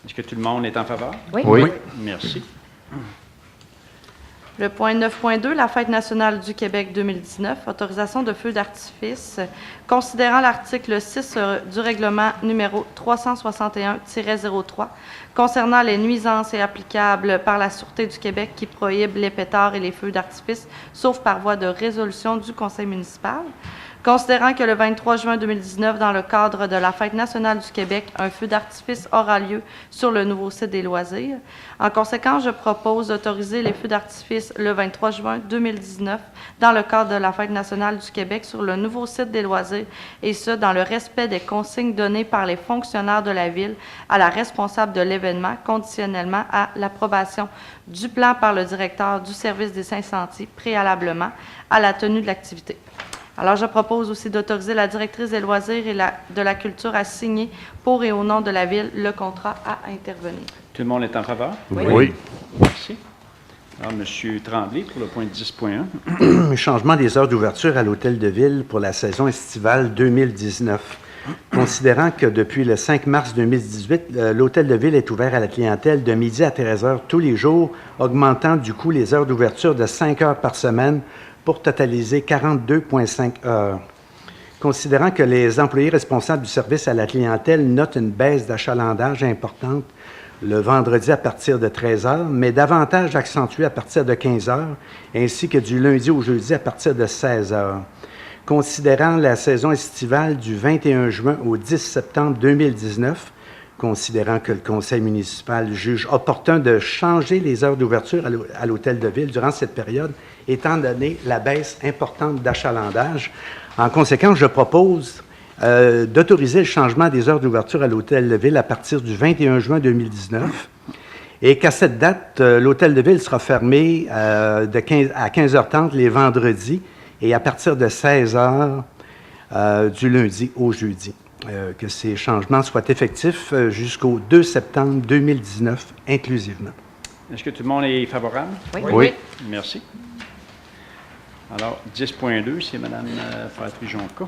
Est-ce que tout le monde est en faveur? Oui. Merci. Le point 9.2, la Fête nationale du Québec 2019, autorisation de feux d'artifice. Considérant l'article 6 du règlement numéro 361-03 concernant les nuisances et applicables par la Sûreté du Québec qui prohibe les pétards et les feux d'artifice, sauf par voie de résolution du Conseil municipal. Considérant que le 23 juin 2019, dans le cadre de la Fête nationale du Québec, un feu d'artifice aura lieu sur le nouveau site des loisirs. En conséquence, je propose d'autoriser les feux d'artifice le 23 juin 2019 dans le cadre de la Fête nationale du Québec sur le nouveau site des loisirs, et ce, dans le respect des consignes données par les fonctionnaires de la Ville à la responsable de l'événement, conditionnellement à l'approbation du plan par le directeur du service des incendies préalablement à la tenue de l'activité. Alors, je propose aussi d'autoriser la directrice des loisirs et de la culture à signer pour et au nom de la Ville le contrat à intervenir. Tout le monde est en faveur? Oui. Merci. Alors, M. Tremblay pour le point 10.1. Changement des heures d'ouverture à l'Hôtel de Ville pour la saison estivale 2019. considérant que depuis le 5 mars 2018, l'hôtel de ville est ouvert à la clientèle de midi à 13 heures tous les jours, augmentant du coup les heures d'ouverture de 5 heures par semaine pour totaliser 42,5 heures. Considérant que les employés responsables du service à la clientèle notent une baisse d'achalandage importante le vendredi à partir de 13 heures, mais davantage accentuée à partir de 15 heures, ainsi que du lundi au jeudi à partir de 16 heures. Considérant la saison estivale du 21 juin au 10 septembre 2019, considérant que le conseil municipal juge opportun de changer les heures d'ouverture à l'hôtel de ville durant cette période, étant donné la baisse importante d'achalandage. En conséquence, je propose d'autoriser le changement des heures d'ouverture à l'hôtel de ville à partir du 21 juin 2019 et qu'à cette date, l'hôtel de ville sera fermé à 15h30 les vendredis et à partir de 16h du lundi au jeudi. Que ces changements soient effectifs jusqu'au 2 septembre 2019 inclusivement. Est-ce que tout le monde est favorable? Oui. Merci. Alors, 10.2, c'est Mme Fatry-Jonca.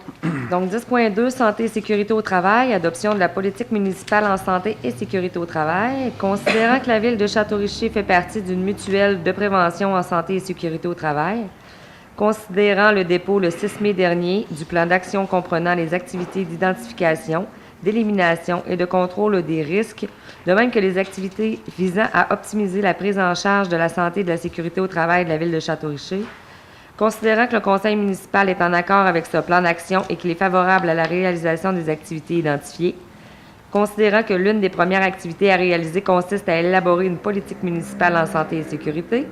Donc, 10.2, santé et sécurité au travail, adoption de la politique municipale en santé et sécurité au travail. Considérant que la ville de Château-Richer fait partie d'une mutuelle de prévention en santé et sécurité au travail, considérant le dépôt le 6 mai dernier du plan d'action comprenant les activités d'identification, d'élimination et de contrôle des risques, de même que les activités visant à optimiser la prise en charge de la santé et de la sécurité au travail de la ville de Château-Richer, considérant que le conseil municipal est en accord avec ce plan d'action et qu'il est favorable à la réalisation des activités identifiées, considérant que l'une des premières activités à réaliser consiste à élaborer une politique municipale en santé et sécurité,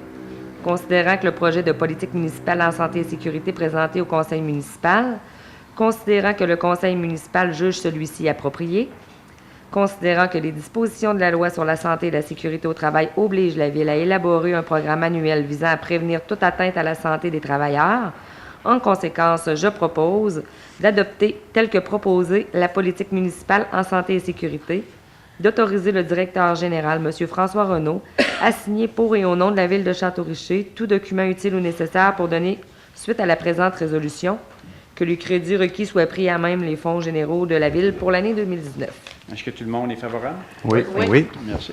considérant que le projet de politique municipale en santé et sécurité présenté au conseil municipal, considérant que le conseil municipal juge celui-ci approprié, considérant que les dispositions de la loi sur la santé et la sécurité au travail obligent la Ville à élaborer un programme annuel visant à prévenir toute atteinte à la santé des travailleurs. En conséquence, je propose d'adopter, tel que proposé, la politique municipale en santé et sécurité, d'autoriser le directeur général, M. François Renaud, à signer pour et au nom de la Ville de Château-Richer tout document utile ou nécessaire pour donner suite à la présente résolution, que le crédit requis soit pris à même les fonds généraux de la Ville pour l'année 2019. Est-ce que tout le monde est favorable? Oui. Oui. Merci.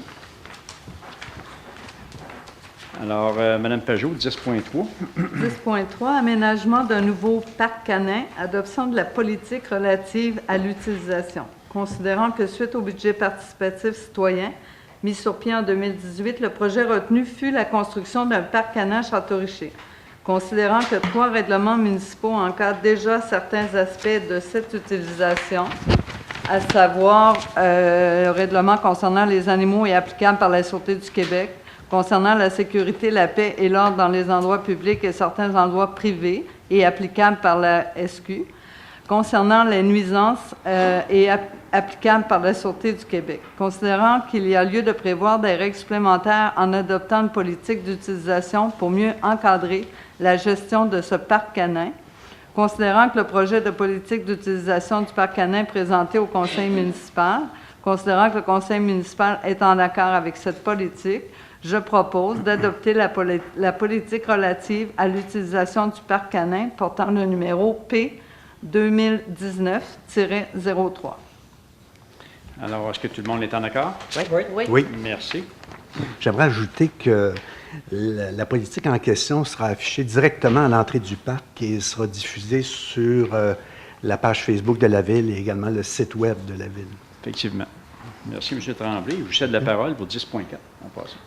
Alors, Mme Pajot, 10.3. 10.3, aménagement d'un nouveau parc canin, adoption de la politique relative à l'utilisation. Considérant que suite au budget participatif citoyen mis sur pied en 2018, le projet retenu fut la construction d'un parc canin à Château-Richer. Considérant que 3 règlements municipaux encadrent déjà certains aspects de cette utilisation, à savoir le règlement concernant les animaux et applicable par la Sûreté du Québec, concernant la sécurité, la paix et l'ordre dans les endroits publics et certains endroits privés et applicable par la SQ, concernant les nuisances et applicable par la Sûreté du Québec. Considérant qu'il y a lieu de prévoir des règles supplémentaires en adoptant une politique d'utilisation pour mieux encadrer la gestion de ce parc canin, considérant que le projet de politique d'utilisation du parc canin présenté au conseil municipal, considérant que le conseil municipal est en accord avec cette politique, je propose d'adopter la politique relative à l'utilisation du parc canin portant le numéro P 2019-03. Alors, est-ce que tout le monde est en accord? Oui. Merci. J'aimerais ajouter que la politique en question sera affichée directement à l'entrée du parc et sera diffusée sur la page Facebook de la Ville et également le site Web de la Ville. Effectivement. Merci, M. Tremblay. Je vous cède la parole pour 10.4 en passant.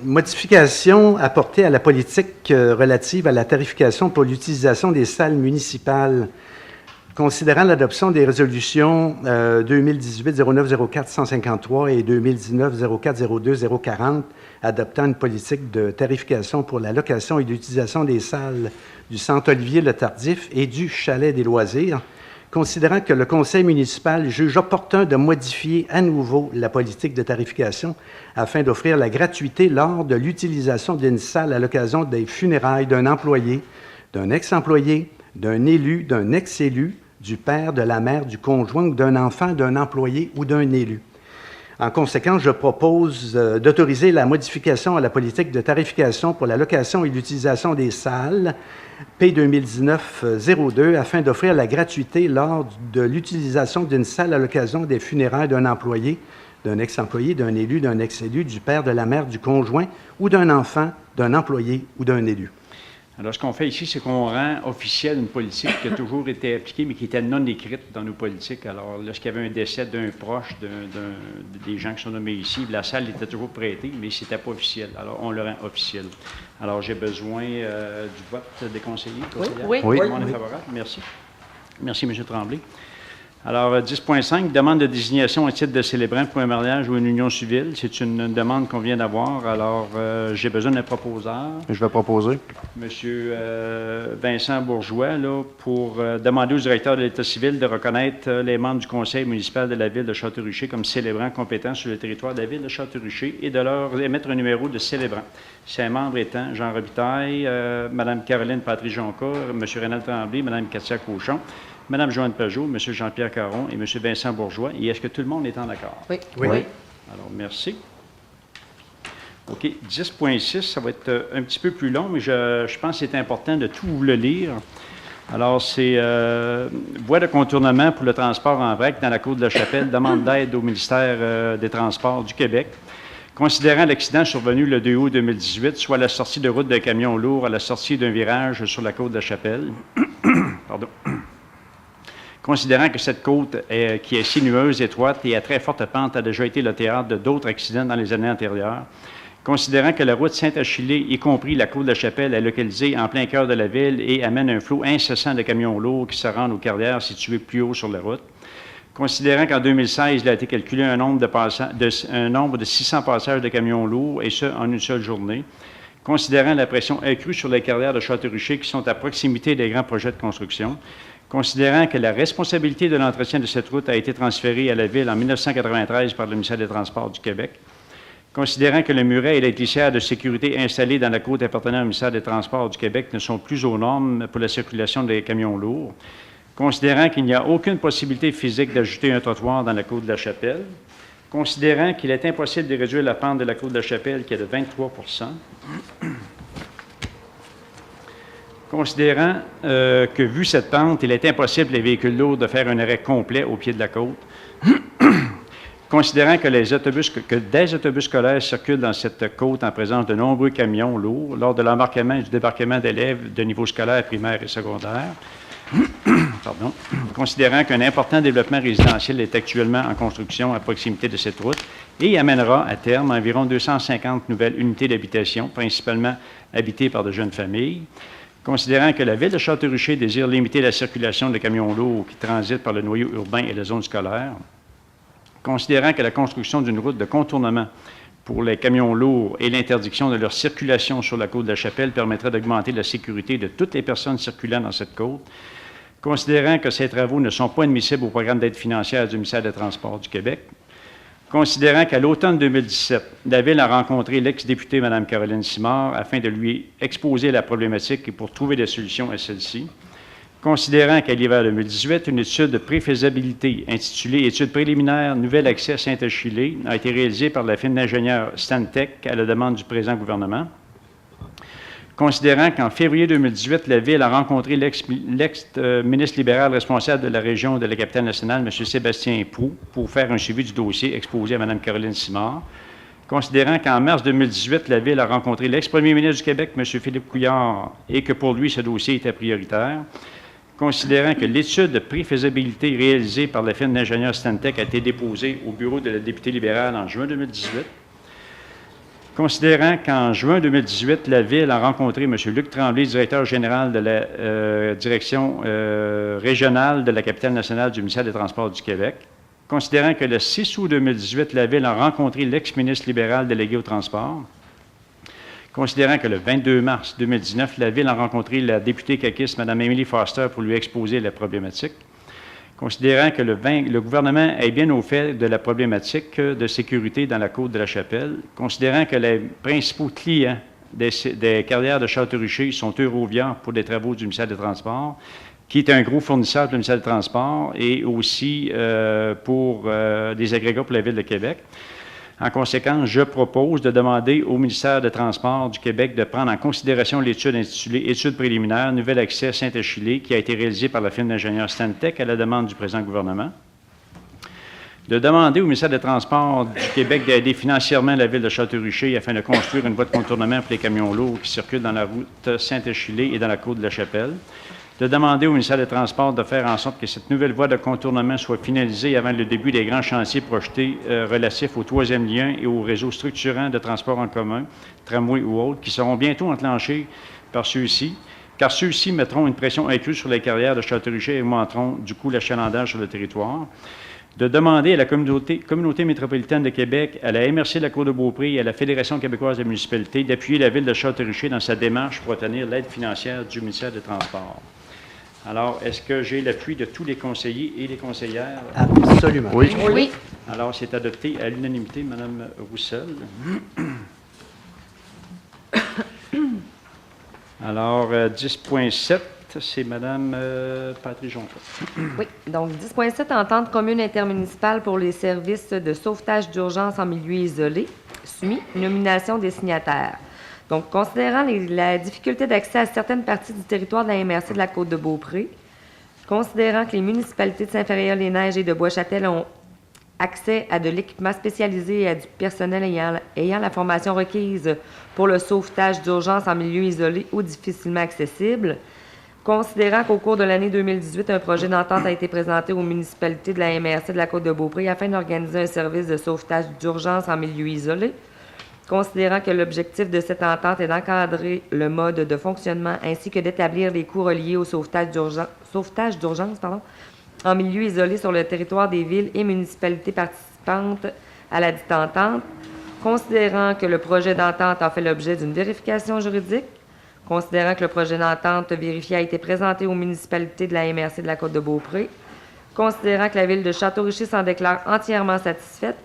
Modification apportée à la politique relative à la tarification pour l'utilisation des salles municipales. Considérant l'adoption des résolutions 2018-09-04-153 et 2019-04-02-040, adoptant une politique de tarification pour la location et l'utilisation des salles du Centre Olivier-le-Tardif et du Chalet des loisirs, considérant que le conseil municipal juge opportun de modifier à nouveau la politique de tarification afin d'offrir la gratuité lors de l'utilisation d'une salle à l'occasion des funérailles d'un employé, d'un ex-employé, d'un élu, d'un ex-élu, du père, de la mère, du conjoint ou d'un enfant, d'un employé ou d'un élu. En conséquence, je propose d'autoriser la modification à la politique de tarification pour la location et l'utilisation des salles P 2019-02 afin d'offrir la gratuité lors de l'utilisation d'une salle à l'occasion des funérailles d'un employé, d'un ex-employé, d'un élu, d'un ex-élu, du père, de la mère, du conjoint ou d'un enfant, d'un employé ou d'un élu. Alors, ce qu'on fait ici, c'est qu'on rend officielle une politique qui a toujours été appliquée, mais qui était non écrite dans nos politiques. Alors, lorsqu'il y avait un décès d'un proche, des gens qui sont nommés ici, la salle était toujours prêtée, mais ce n'était pas officiel. Alors, on le rend officiel. Alors, j'ai besoin du vote des conseillers. Oui. Tout le monde est favorable? Merci. Merci, M. Tremblay. Alors, 10.5, demande de désignation à titre de célébrant pour un mariage ou une union civile. C'est une demande qu'on vient d'avoir. Alors, j'ai besoin d'un proposeur. Je vais proposer. Monsieur Vincent Bourgeois, là, pour demander au directeur de l'État civil de reconnaître les membres du conseil municipal de la ville de Château-Richer comme célébrants compétents sur le territoire de la ville de Château-Richer et de leur émettre un numéro de célébrant. Ces membres étant Jean Robitaille, Mme Caroline Patry-Jonca, M. Rénal Tremblay, Mme Katia Cochon, Mme Joanne Pajot, M. Jean-Pierre Caron et M. Vincent Bourgeois. Et est-ce que tout le monde est en accord? Oui. Alors, merci. OK. 10.6, ça va être un petit peu plus long, mais je pense que c'est important de tout vous le lire. Alors, c'est voie de contournement pour le transport en vrac dans la Côte de la Chapelle, demande d'aide au ministère des Transports du Québec. Considérant l'accident survenu le 2 août 2018, soit la sortie de route d'un camion lourd à la sortie d'un virage sur la Côte de la Chapelle, pardon. Considérant que cette côte, qui est sinueuse, étroite et à très forte pente, a déjà été le théâtre de d'autres accidents dans les années antérieures, considérant que la route Saint-Achillé, y compris la Côte de la Chapelle, est localisée en plein cœur de la ville et amène un flot incessant de camions lourds qui se rendent aux carrières situées plus haut sur la route, considérant qu'en 2016, il a été calculé un nombre de 600 passages de camions lourds, et ce, en une seule journée, considérant la pression accrue sur les carrières de Château-Richer qui sont à proximité des grands projets de construction, considérant que la responsabilité de l'entretien de cette route a été transférée à la Ville en 1993 par le ministère des Transports du Québec, considérant que le muret et les glissières de sécurité installés dans la côte appartenant au ministère des Transports du Québec ne sont plus aux normes pour la circulation des camions lourds, considérant qu'il n'y a aucune possibilité physique d'ajouter un trottoir dans la côte de la Chapelle, considérant qu'il est impossible de réduire la pente de la côte de la Chapelle qui est de 23 considérant que, vu cette pente, il est impossible pour les véhicules lourds de faire un arrêt complet au pied de la côte, considérant que des autobus scolaires circulent dans cette côte en présence de nombreux camions lourds lors de l'embarquement et du débarquement d'élèves de niveau scolaire primaire et secondaire, pardon, considérant qu'un important développement résidentiel est actuellement en construction à proximité de cette route et amènera à terme environ 250 nouvelles unités d'habitation, principalement habitées par de jeunes familles, considérant que la Ville de Château-Richer désire limiter la circulation de camions lourds qui transitent par le noyau urbain et la zone scolaire, considérant que la construction d'une route de contournement pour les camions lourds et l'interdiction de leur circulation sur la côte de la Chapelle permettrait d'augmenter la sécurité de toutes les personnes circulant dans cette côte, considérant que ces travaux ne sont pas admissibles au programme d'aide financière du ministère des Transports du Québec, considérant qu'à l'automne 2017, la Ville a rencontré l'ex-députée Mme Caroline Simard afin de lui exposer la problématique et pour trouver des solutions à celle-ci, considérant qu'à l'hiver 2018, une étude de préfaisabilité intitulée « Étude préliminaire, nouvel accès à Saint-Achillé » a été réalisée par la firme d'ingénieurs Stantec à la demande du présent gouvernement, considérant qu'en février 2018, la Ville a rencontré l'ex-ministre libéral responsable de la région de la capitale nationale, M. Sébastien Proulx, pour faire un suivi du dossier exposé à Mme Caroline Simard, considérant qu'en mars 2018, la Ville a rencontré l'ex-premier ministre du Québec, M. Philippe Couillard, et que pour lui, ce dossier était prioritaire, considérant que l'étude de préfaisabilité réalisée par la firme d'ingénieurs Stantec a été déposée au bureau de la députée libérale en juin 2018, considérant qu'en juin 2018, la Ville a rencontré M. Luc Tremblay, directeur général de la direction régionale de la capitale nationale du ministère des Transports du Québec, considérant que le 6 août 2018, la Ville a rencontré l'ex-ministre libéral délégué au transport, considérant que le 22 mars 2019, la Ville a rencontré la députée caquiste, Mme Emily Foster, pour lui exposer la problématique, considérant que le gouvernement est bien au fait de la problématique de sécurité dans la côte de la Chapelle, considérant que les principaux clients des carrières de Château-Richer sont Eurovia pour des travaux du ministère des Transports, qui est un gros fournisseur pour le ministère des Transports, et aussi pour des agrégats pour la Ville de Québec, En conséquence, je propose de demander au ministère des Transports du Québec de prendre en considération l'étude intitulée « Étude préliminaire, nouvel accès Saint-Achille » qui a été réalisée par la firme d'ingénieurs Stantec à la demande du présent gouvernement. De demander au ministère des Transports du Québec d'aider financièrement la ville de Château-Richer afin de construire une voie de contournement pour les camions lourds qui circulent dans la route Saint-Achille et dans la côte de la Chapelle. De demander au ministère des Transports de faire en sorte que cette nouvelle voie de contournement soit finalisée avant le début des grands chantiers projetés relatifs au 3e lien et au réseau structurant de transport en commun, tramway ou autres, qui seront bientôt enclenchés par ceux-ci, car ceux-ci mettront une pression accrue sur les carrières de Château-Richer et augmenteront du coup l'achalandage sur le territoire. De demander à la communauté métropolitaine de Québec, à la MRC de la Côte-de-Beaupré et à la Fédération québécoise des municipalités d'appuyer la ville de Château-Richer dans sa démarche pour obtenir l'aide financière du ministère des Transports. Alors, est-ce que j'ai l'appui de tous les conseillers et les conseillères? Absolument. Oui. Oui. Alors, c'est adopté à l'unanimité, Mme Roussel. Alors, 10.7. C'est Mme Patry-Jonca. Oui. Donc, 10.7, entente commune intermunicipale pour les services de sauvetage d'urgence en milieu isolé, soumis, nomination des signataires. Donc, considérant la difficulté d'accès à certaines parties du territoire de la MRC de la Côte-de-Beaupré, considérant que les municipalités de Saint-Ferréol-les-Neiges et de Bois-Châtel ont accès à de l'équipement spécialisé et à du personnel ayant la formation requise pour le sauvetage d'urgence en milieu isolé ou difficilement accessible, considérant qu'au cours de l'année 2018, un projet d'entente a été présenté aux municipalités de la MRC de la Côte-de-Beaupré afin d'organiser un service de sauvetage d'urgence en milieu isolé, considérant que l'objectif de cette entente est d'encadrer le mode de fonctionnement ainsi que d'établir les coûts reliés au sauvetage d'urgence en milieu isolé sur le territoire des villes et municipalités participantes à la dite entente, considérant que le projet d'entente a fait l'objet d'une vérification juridique, considérant que le projet d'entente vérifié a été présenté aux municipalités de la MRC de la Côte-de-Beaupré, considérant que la ville de Château-Richer s'en déclare entièrement satisfaite.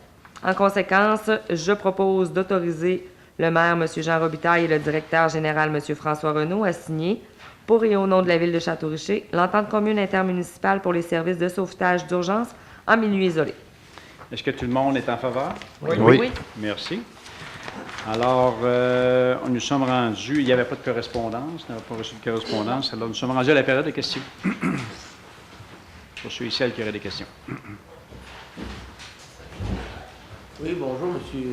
En conséquence, je propose d'autoriser le maire, M. Jean Robitaille, et le directeur général, M. François Renaud, à signer, pour et au nom de la ville de Château-Richer, l'entente commune intermunicipale pour les services de sauvetage d'urgence en milieu isolé. Est-ce que tout le monde est en faveur? Oui. Merci. Alors, nous sommes rendus, il n'y avait pas de correspondance, on n'avait pas reçu de correspondance, alors nous sommes rendus à la période de questions. Pour ceux et celles qui auraient des questions. Oui, bonjour, monsieur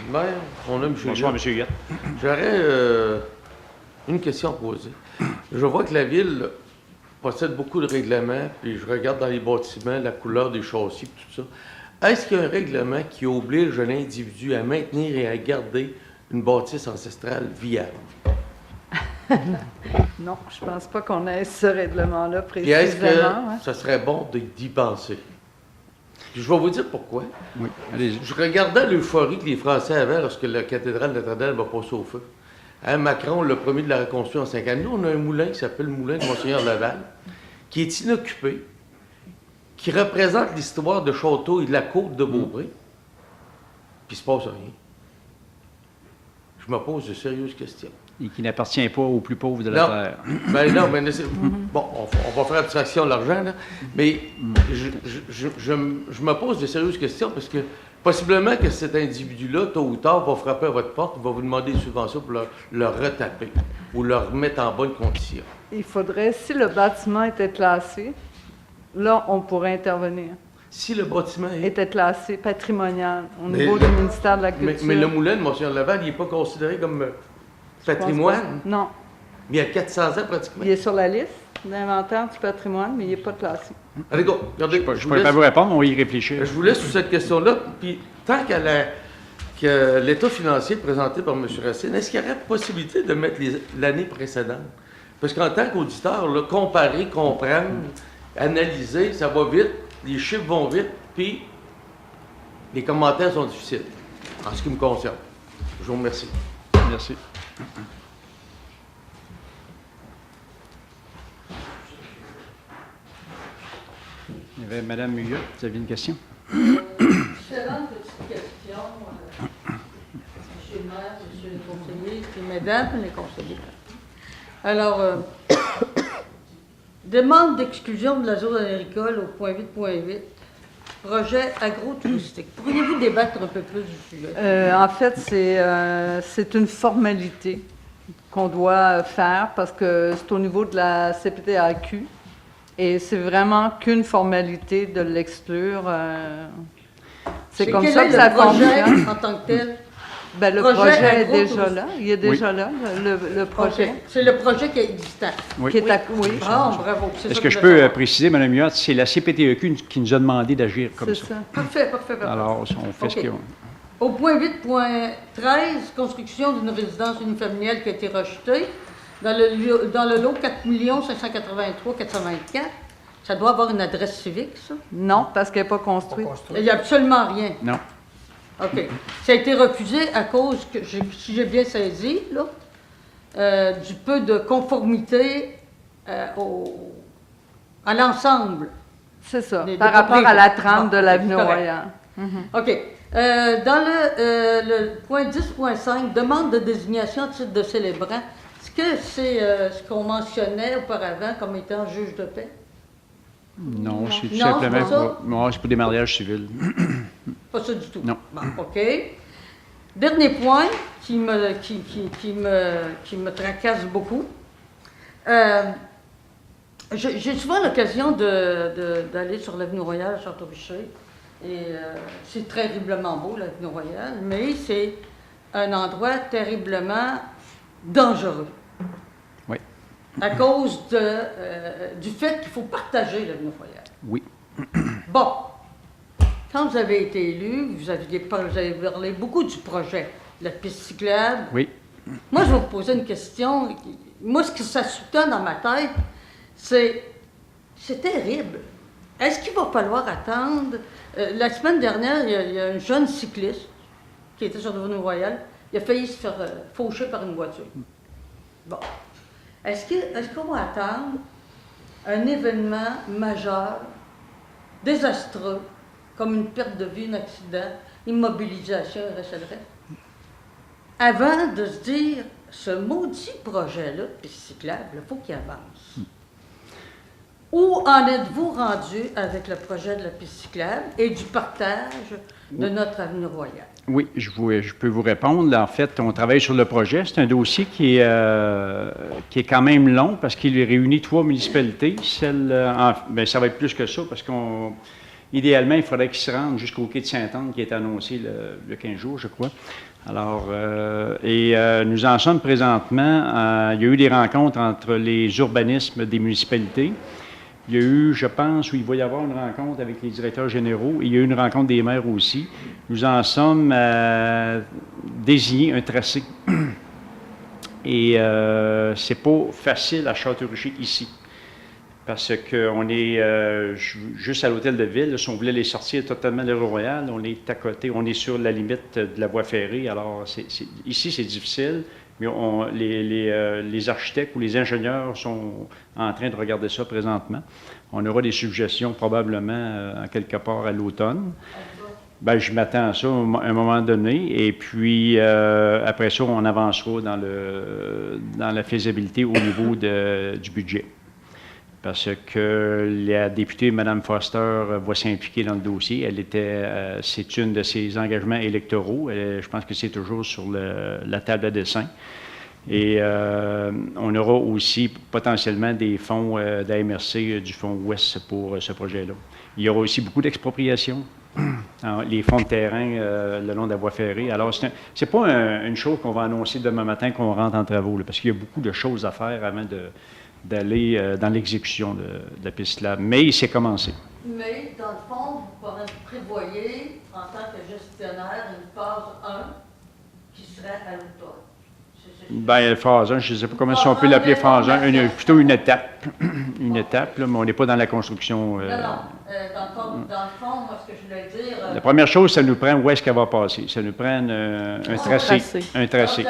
le maire. Mon nom est M. Bonjour, M. Huguette. J'aurais une question à poser. Je vois que la ville possède beaucoup de règlements, puis je regarde dans les bâtiments la couleur des châssis, tout ça. Est-ce qu'il y a un règlement qui oblige un individu à maintenir et à garder une bâtisse ancestrale viable? Non, je ne pense pas qu'on ait ce règlement-là Puis précisément. est-ce que ça serait bon d'y penser? Puis je vais vous dire pourquoi. Oui, allez-y. Je regardais l'euphorie que les Français avaient lorsque la cathédrale de Notre-Dame va passer au feu. Hein, Macron l'a promis de la reconstruire en 5 ans. Nous, on a un moulin qui s'appelle le moulin de Monseigneur Laval, qui est inoccupé, qui représente l'histoire de Château et de la côte de Beaupré, puis il ne se passe rien. Je me pose de sérieuses questions. Et qui n'appartient pas aux plus pauvres de la Non. Terre. Ben non, mais bon, on va faire abstraction de l'argent, là, mais je me pose de sérieuses questions parce que possiblement que cet individu-là, tôt ou tard, va frapper à votre porte, va vous demander des subventions pour le retaper ou le remettre en bonne condition. Il faudrait, si le bâtiment était classé, là, on pourrait intervenir. Si le bâtiment est... Était classé patrimonial au niveau du ministère de la Culture. Mais le moulin de Monseigneur Laval, il n'est pas considéré comme patrimoine. Non. Mais il y a 400 ans pratiquement. Il est sur la liste d'inventaire du patrimoine, mais il n'est pas classé. Allez, go, regardez. Je ne pourrais pas vous répondre, on va y réfléchir. Je vous laisse sur cette question-là. Puis, tant que l'état financier présenté par M. Racine, est-ce qu'il y aurait possibilité de mettre l'année précédente? Parce qu'en tant qu'auditeur, là, comparer, comprendre, analyser, ça va vite, les chiffres vont vite, puis les commentaires sont difficiles, en ce qui me concerne. Je vous remercie. Merci. Il y avait Mme Huguette, vous aviez une question? Excellente petite question, monsieur le maire, monsieur le conseiller, puis mesdames les conseillers. Alors, demande d'exclusion de la zone agricole au point 8.8. projet agro-touristique. Pourriez-vous débattre un peu plus du sujet? En fait, c'est une formalité qu'on doit faire parce que c'est au niveau de la CPTAQ et c'est vraiment qu'une formalité de l'exclure. C'est comme ça que ça fonctionne. En tant que tel? Ben, le projet est déjà là. Il est déjà là, le projet. Okay. C'est le projet qui est existant. Oui. Qui est oui. Ah, bravo. Est-ce que je peux préciser, Mme Huot, c'est la CPTEQ qui nous a demandé d'agir comme ça. Parfait. Alors, on fait ce qu'on... Au point 8.13, construction d'une résidence unifamiliale qui a été rejetée. Dans le lot 4 583 424, ça doit avoir une adresse civique, ça? Non, parce qu'elle n'est pas construite. Il n'y a absolument rien. Non. OK. Ça a été refusé à cause, si j'ai bien saisi, là, du peu de conformité à l'ensemble. C'est ça, par rapport à la trame de l'avenue Royale. OK. Dans le point 10.5, demande de désignation à titre de célébrant, est-ce que c'est ce qu'on mentionnait auparavant comme étant juge de paix? Non, c'est tout Non, simplement c'est pas ça? non, c'est pour des mariages civils. Pas ça du tout. Non. Bon, OK. Dernier point qui me tracasse beaucoup. J'ai souvent l'occasion d'aller sur l'avenue Royale à Château-Richer. Et c'est terriblement beau, l'avenue Royale, mais c'est un endroit terriblement dangereux. Oui. À cause du fait qu'il faut partager l'avenue Royale. Oui. Bon. Quand vous avez été élu, vous avez parlé beaucoup du projet, la piste cyclable. Oui. Moi, je vais vous poser une question. Moi, ce que ça sous-tend dans ma tête, c'est terrible. Est-ce qu'il va falloir attendre? La semaine dernière, il y a un jeune cycliste qui était sur l'avenue Royale. Il a failli se faire faucher par une voiture. Bon. Est-ce qu'on va attendre un événement majeur, désastreux, comme une perte de vie, un accident, immobilisation, RSLRF, avant de se dire, ce maudit projet-là, piste cyclable, il faut qu'il avance. Où en êtes-vous rendu avec le projet de la piste cyclable et du partage de notre avenue Royale? Oui, je peux vous répondre. En fait, on travaille sur le projet. C'est un dossier qui est quand même long parce qu'il réunit 3 municipalités. Ça va être plus que ça parce idéalement, il faudrait qu'il se rende jusqu'au quai de Sainte-Anne qui est annoncé le 15 jours, je crois. Alors, nous en sommes présentement. Il y a eu des rencontres entre les urbanismes des municipalités. Il y a eu, je pense, où il va y avoir une rencontre avec les directeurs généraux. Il y a eu une rencontre des maires aussi. Nous en sommes désignés un tracé. Et c'est pas facile à Château-Richer ici. Parce qu'on est juste à l'hôtel de ville. Si on voulait les sortir totalement de Royal, on est à côté, on est sur la limite de la voie ferrée. Alors, ici, c'est difficile, mais les architectes ou les ingénieurs sont en train de regarder ça présentement. On aura des suggestions probablement en quelque part à l'automne. Ben, je m'attends à ça à un moment donné. Et puis, après ça, on avancera dans la faisabilité au niveau du budget. Parce que la députée, Mme Foster, va s'impliquer dans le dossier. C'est une de ses engagements électoraux. Je pense que c'est toujours sur la table de dessin. Et on aura aussi potentiellement des fonds d'AMRC, du Fonds Ouest pour ce projet-là. Il y aura aussi beaucoup d'expropriations, les fonds de terrain le long de la voie ferrée. Alors, c'est pas une chose qu'on va annoncer demain matin qu'on rentre en travaux, là, parce qu'il y a beaucoup de choses à faire avant d'aller dans l'exécution de la piste là. Mais c'est commencé. Mais, dans le fond, vous prévoyez, en tant que gestionnaire, une phase 1 qui serait à l'automne. Bien, phase 1, je ne sais pas comment on peut l'appeler phase 1, plutôt une étape. Une étape, là, mais on n'est pas dans la construction. Non, dans le fond, moi, ce que je voulais dire... La première chose, ça nous prend où est-ce qu'elle va passer. Ça nous prend un tracé. Un tracé.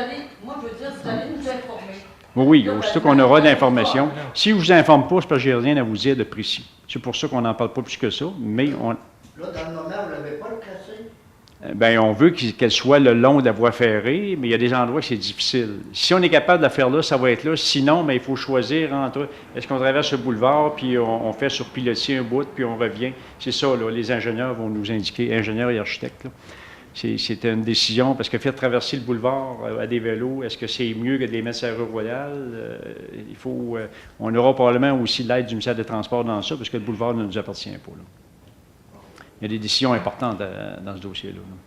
Moi, je veux dire, vous allez nous informer. Oui, aussitôt qu'on aura de l'information. Si je ne vous informe pas, c'est parce que je n'ai rien à vous dire de précis. C'est pour ça qu'on n'en parle pas plus que ça, mais on... Là, dans le moment, vous n'avez pas le tracé? bien, on veut qu'elle soit le long de la voie ferrée, mais il y a des endroits où c'est difficile. Si on est capable de la faire là, ça va être là. Sinon, bien, il faut choisir entre est-ce qu'on traverse le boulevard, puis on fait sur pilotier un bout, puis on revient. C'est ça, là, les ingénieurs vont nous indiquer, ingénieurs et architectes. Là. C'est une décision, parce que faire traverser le boulevard à des vélos, est-ce que c'est mieux que de les mettre sur la rue Royale? On aura probablement aussi l'aide du ministère des Transports dans ça, parce que le boulevard ne nous appartient pas. Là. Il y a des décisions importantes dans ce dossier-là. Là.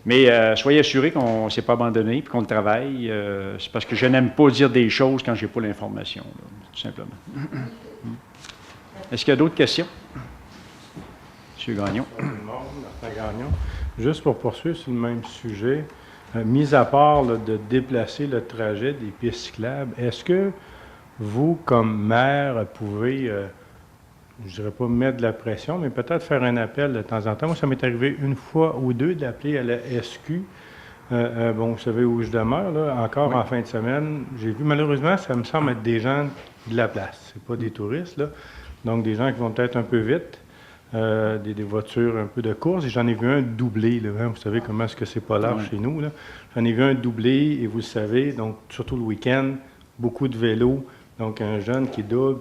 Mais soyez assurés qu'on ne s'est pas abandonné et qu'on le travaille. C'est parce que je n'aime pas dire des choses quand je n'ai pas l'information, là, tout simplement. Est-ce qu'il y a d'autres questions? M. Gagnon. Martin Gagnon. Juste pour poursuivre sur le même sujet, mis à part là, de déplacer le trajet des pistes cyclables, est-ce que vous, comme maire, pouvez, je ne dirais pas mettre de la pression, mais peut-être faire un appel de temps en temps? Moi, ça m'est arrivé une fois ou deux d'appeler à la SQ. Bon, vous savez où je demeure, là, encore en fin de semaine. J'ai vu, malheureusement, ça me semble être des gens de la place. C'est pas des touristes, là. Donc, des gens qui vont peut-être un peu vite. Des voitures un peu de course, et j'en ai vu un doublé, là, hein, vous savez comment est-ce que c'est pas large chez nous, là. J'en ai vu un doublé, et vous le savez, donc surtout le week-end, beaucoup de vélos, donc un jeune qui double,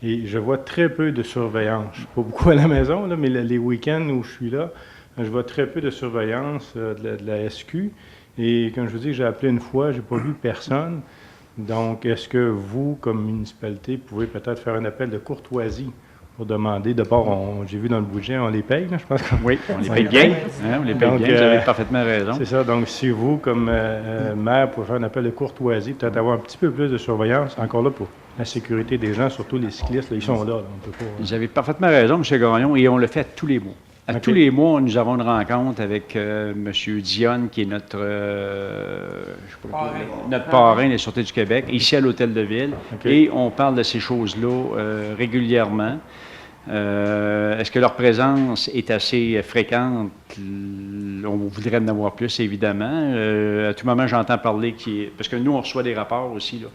et je vois très peu de surveillance. Je suis pas beaucoup à la maison, là, mais les week-ends où je suis là, je vois très peu de surveillance de la SQ, et comme je vous dis, j'ai appelé une fois, j'ai pas vu personne. Donc, est-ce que vous, comme municipalité, pouvez peut-être faire un appel de courtoisie pour demander, d'abord, j'ai vu dans le budget, on les paye, là, je pense. Oui, on les paye bien. Hein, on les paye bien, vous avez parfaitement raison. C'est ça, donc si vous, comme maire, pouvez faire un appel de courtoisie, peut-être avoir un petit peu plus de surveillance, encore là, pour la sécurité des gens, surtout les cyclistes, là, ils sont là. On peut pas, Vous avez parfaitement raison, M. Gagnon, et on le fait tous les mois. À tous les mois, nous avons une rencontre avec M. Dionne, qui est notre parrain de la Sûreté du Québec, ici à l'Hôtel de Ville, et on parle de ces choses-là régulièrement. Est-ce que leur présence est assez fréquente? On voudrait en avoir plus, évidemment. À tout moment, j'entends parler parce que nous, on reçoit des rapports aussi, là.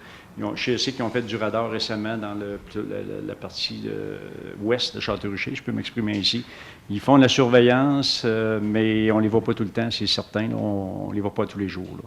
Je sais qu'ils ont fait du radar récemment dans la partie ouest de Château-Richer, je peux m'exprimer ici. Ils font de la surveillance, mais on ne les voit pas tout le temps, c'est certain. Là, on ne les voit pas tous les jours. Là.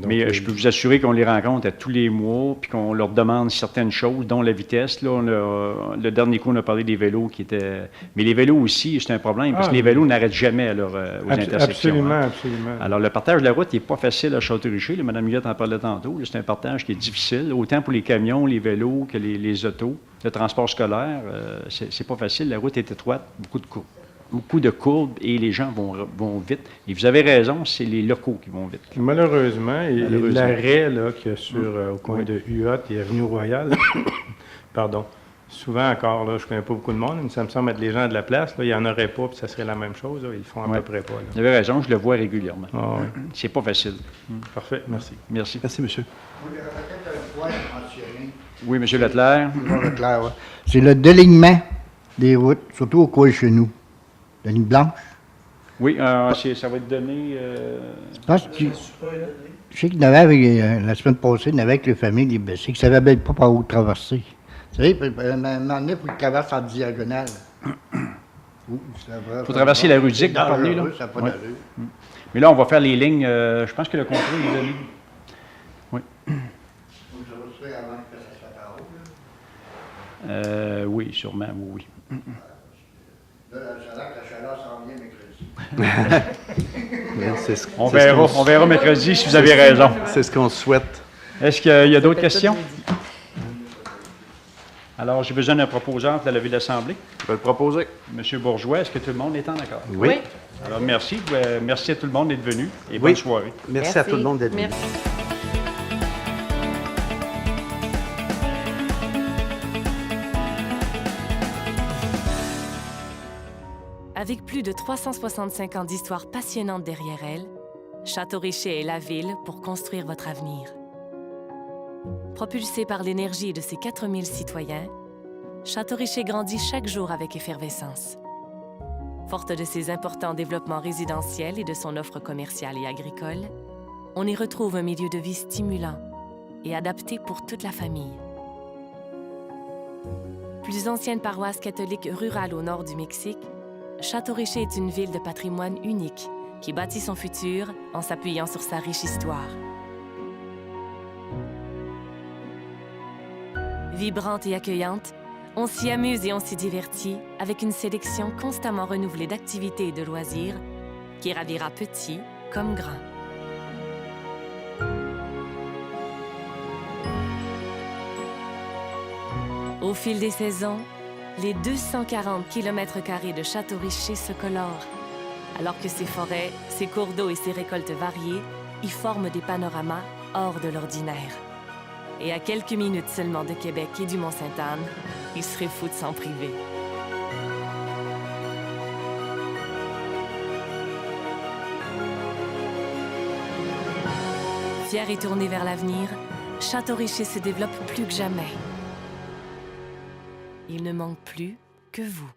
Mais je peux vous assurer qu'on les rencontre à tous les mois, puis qu'on leur demande certaines choses, dont la vitesse. Là, le dernier coup, on a parlé des vélos qui étaient... Mais les vélos aussi, c'est un problème, parce que les vélos n'arrêtent jamais aux intersections. Absolument, hein. absolument. Alors, le partage de la route n'est pas facile à Château-Richer. Mme Millette en parlait tantôt. C'est un partage qui est difficile, autant pour les camions, les vélos que les autos. Le transport scolaire, c'est pas facile. La route est étroite, beaucoup de courbes et les gens vont vite. Et vous avez raison, c'est les locaux qui vont vite. Malheureusement, l'arrêt qu'il y a au coin de Huot et Avenue Royale, pardon, souvent encore, là, je ne connais pas beaucoup de monde, mais ça me semble être les gens de la place, là, il n'y en aurait pas, puis ça serait la même chose, là, ils le font à peu près pas. Là. Vous avez raison, je le vois régulièrement. C'est pas facile. Parfait, merci. Merci. Merci, monsieur. Oui, M. Leclerc. C'est le délignement des routes, surtout au coin chez nous. La ligne blanche. Oui, ça va être donné... Je sais qu'il y en avait la semaine passée, il y en avait avec les familles, les blessés, qui ne savaient pas par où traverser. Vous savez, à un moment donné, il faut qu'ils traversent en diagonale. Il faut traverser la rue Dick, vous parlez, là? Ça n'a pas d'allure. Mais là, on va faire les lignes... je pense que le contrat est donné. Oui. Oui, sûrement, oui. Là, la chaleur s'en vient mercredi. On verra mercredi si vous avez raison. C'est ce qu'on souhaite. Est-ce qu'il y a d'autres questions? Alors, j'ai besoin d'un proposant pour la levée de l'Assemblée. Je vais le proposer. Monsieur Bourgeois, est-ce que tout le monde est en accord? Oui. Alors, merci. Merci à tout le monde d'être venu et bonne soirée. Merci à tout le monde d'être venu. Avec plus de 365 ans d'histoire passionnante derrière elle, Château-Richer est la ville pour construire votre avenir. Propulsé par l'énergie de ses 4000 citoyens, Château-Richer grandit chaque jour avec effervescence. Forte de ses importants développements résidentiels et de son offre commerciale et agricole, on y retrouve un milieu de vie stimulant et adapté pour toute la famille. Plus ancienne paroisse catholique rurale au nord du Mexique, Château-Richer est une ville de patrimoine unique qui bâtit son futur en s'appuyant sur sa riche histoire. Vibrante et accueillante, on s'y amuse et on s'y divertit avec une sélection constamment renouvelée d'activités et de loisirs qui ravira petits comme grands. Au fil des saisons, les 240 km² de Château-Richer se colorent, alors que ses forêts, ses cours d'eau et ses récoltes variées y forment des panoramas hors de l'ordinaire. Et à quelques minutes seulement de Québec et du Mont-Sainte-Anne, il serait fou de s'en priver. Fier et tourné vers l'avenir, Château-Richer se développe plus que jamais. Il ne manque plus que vous.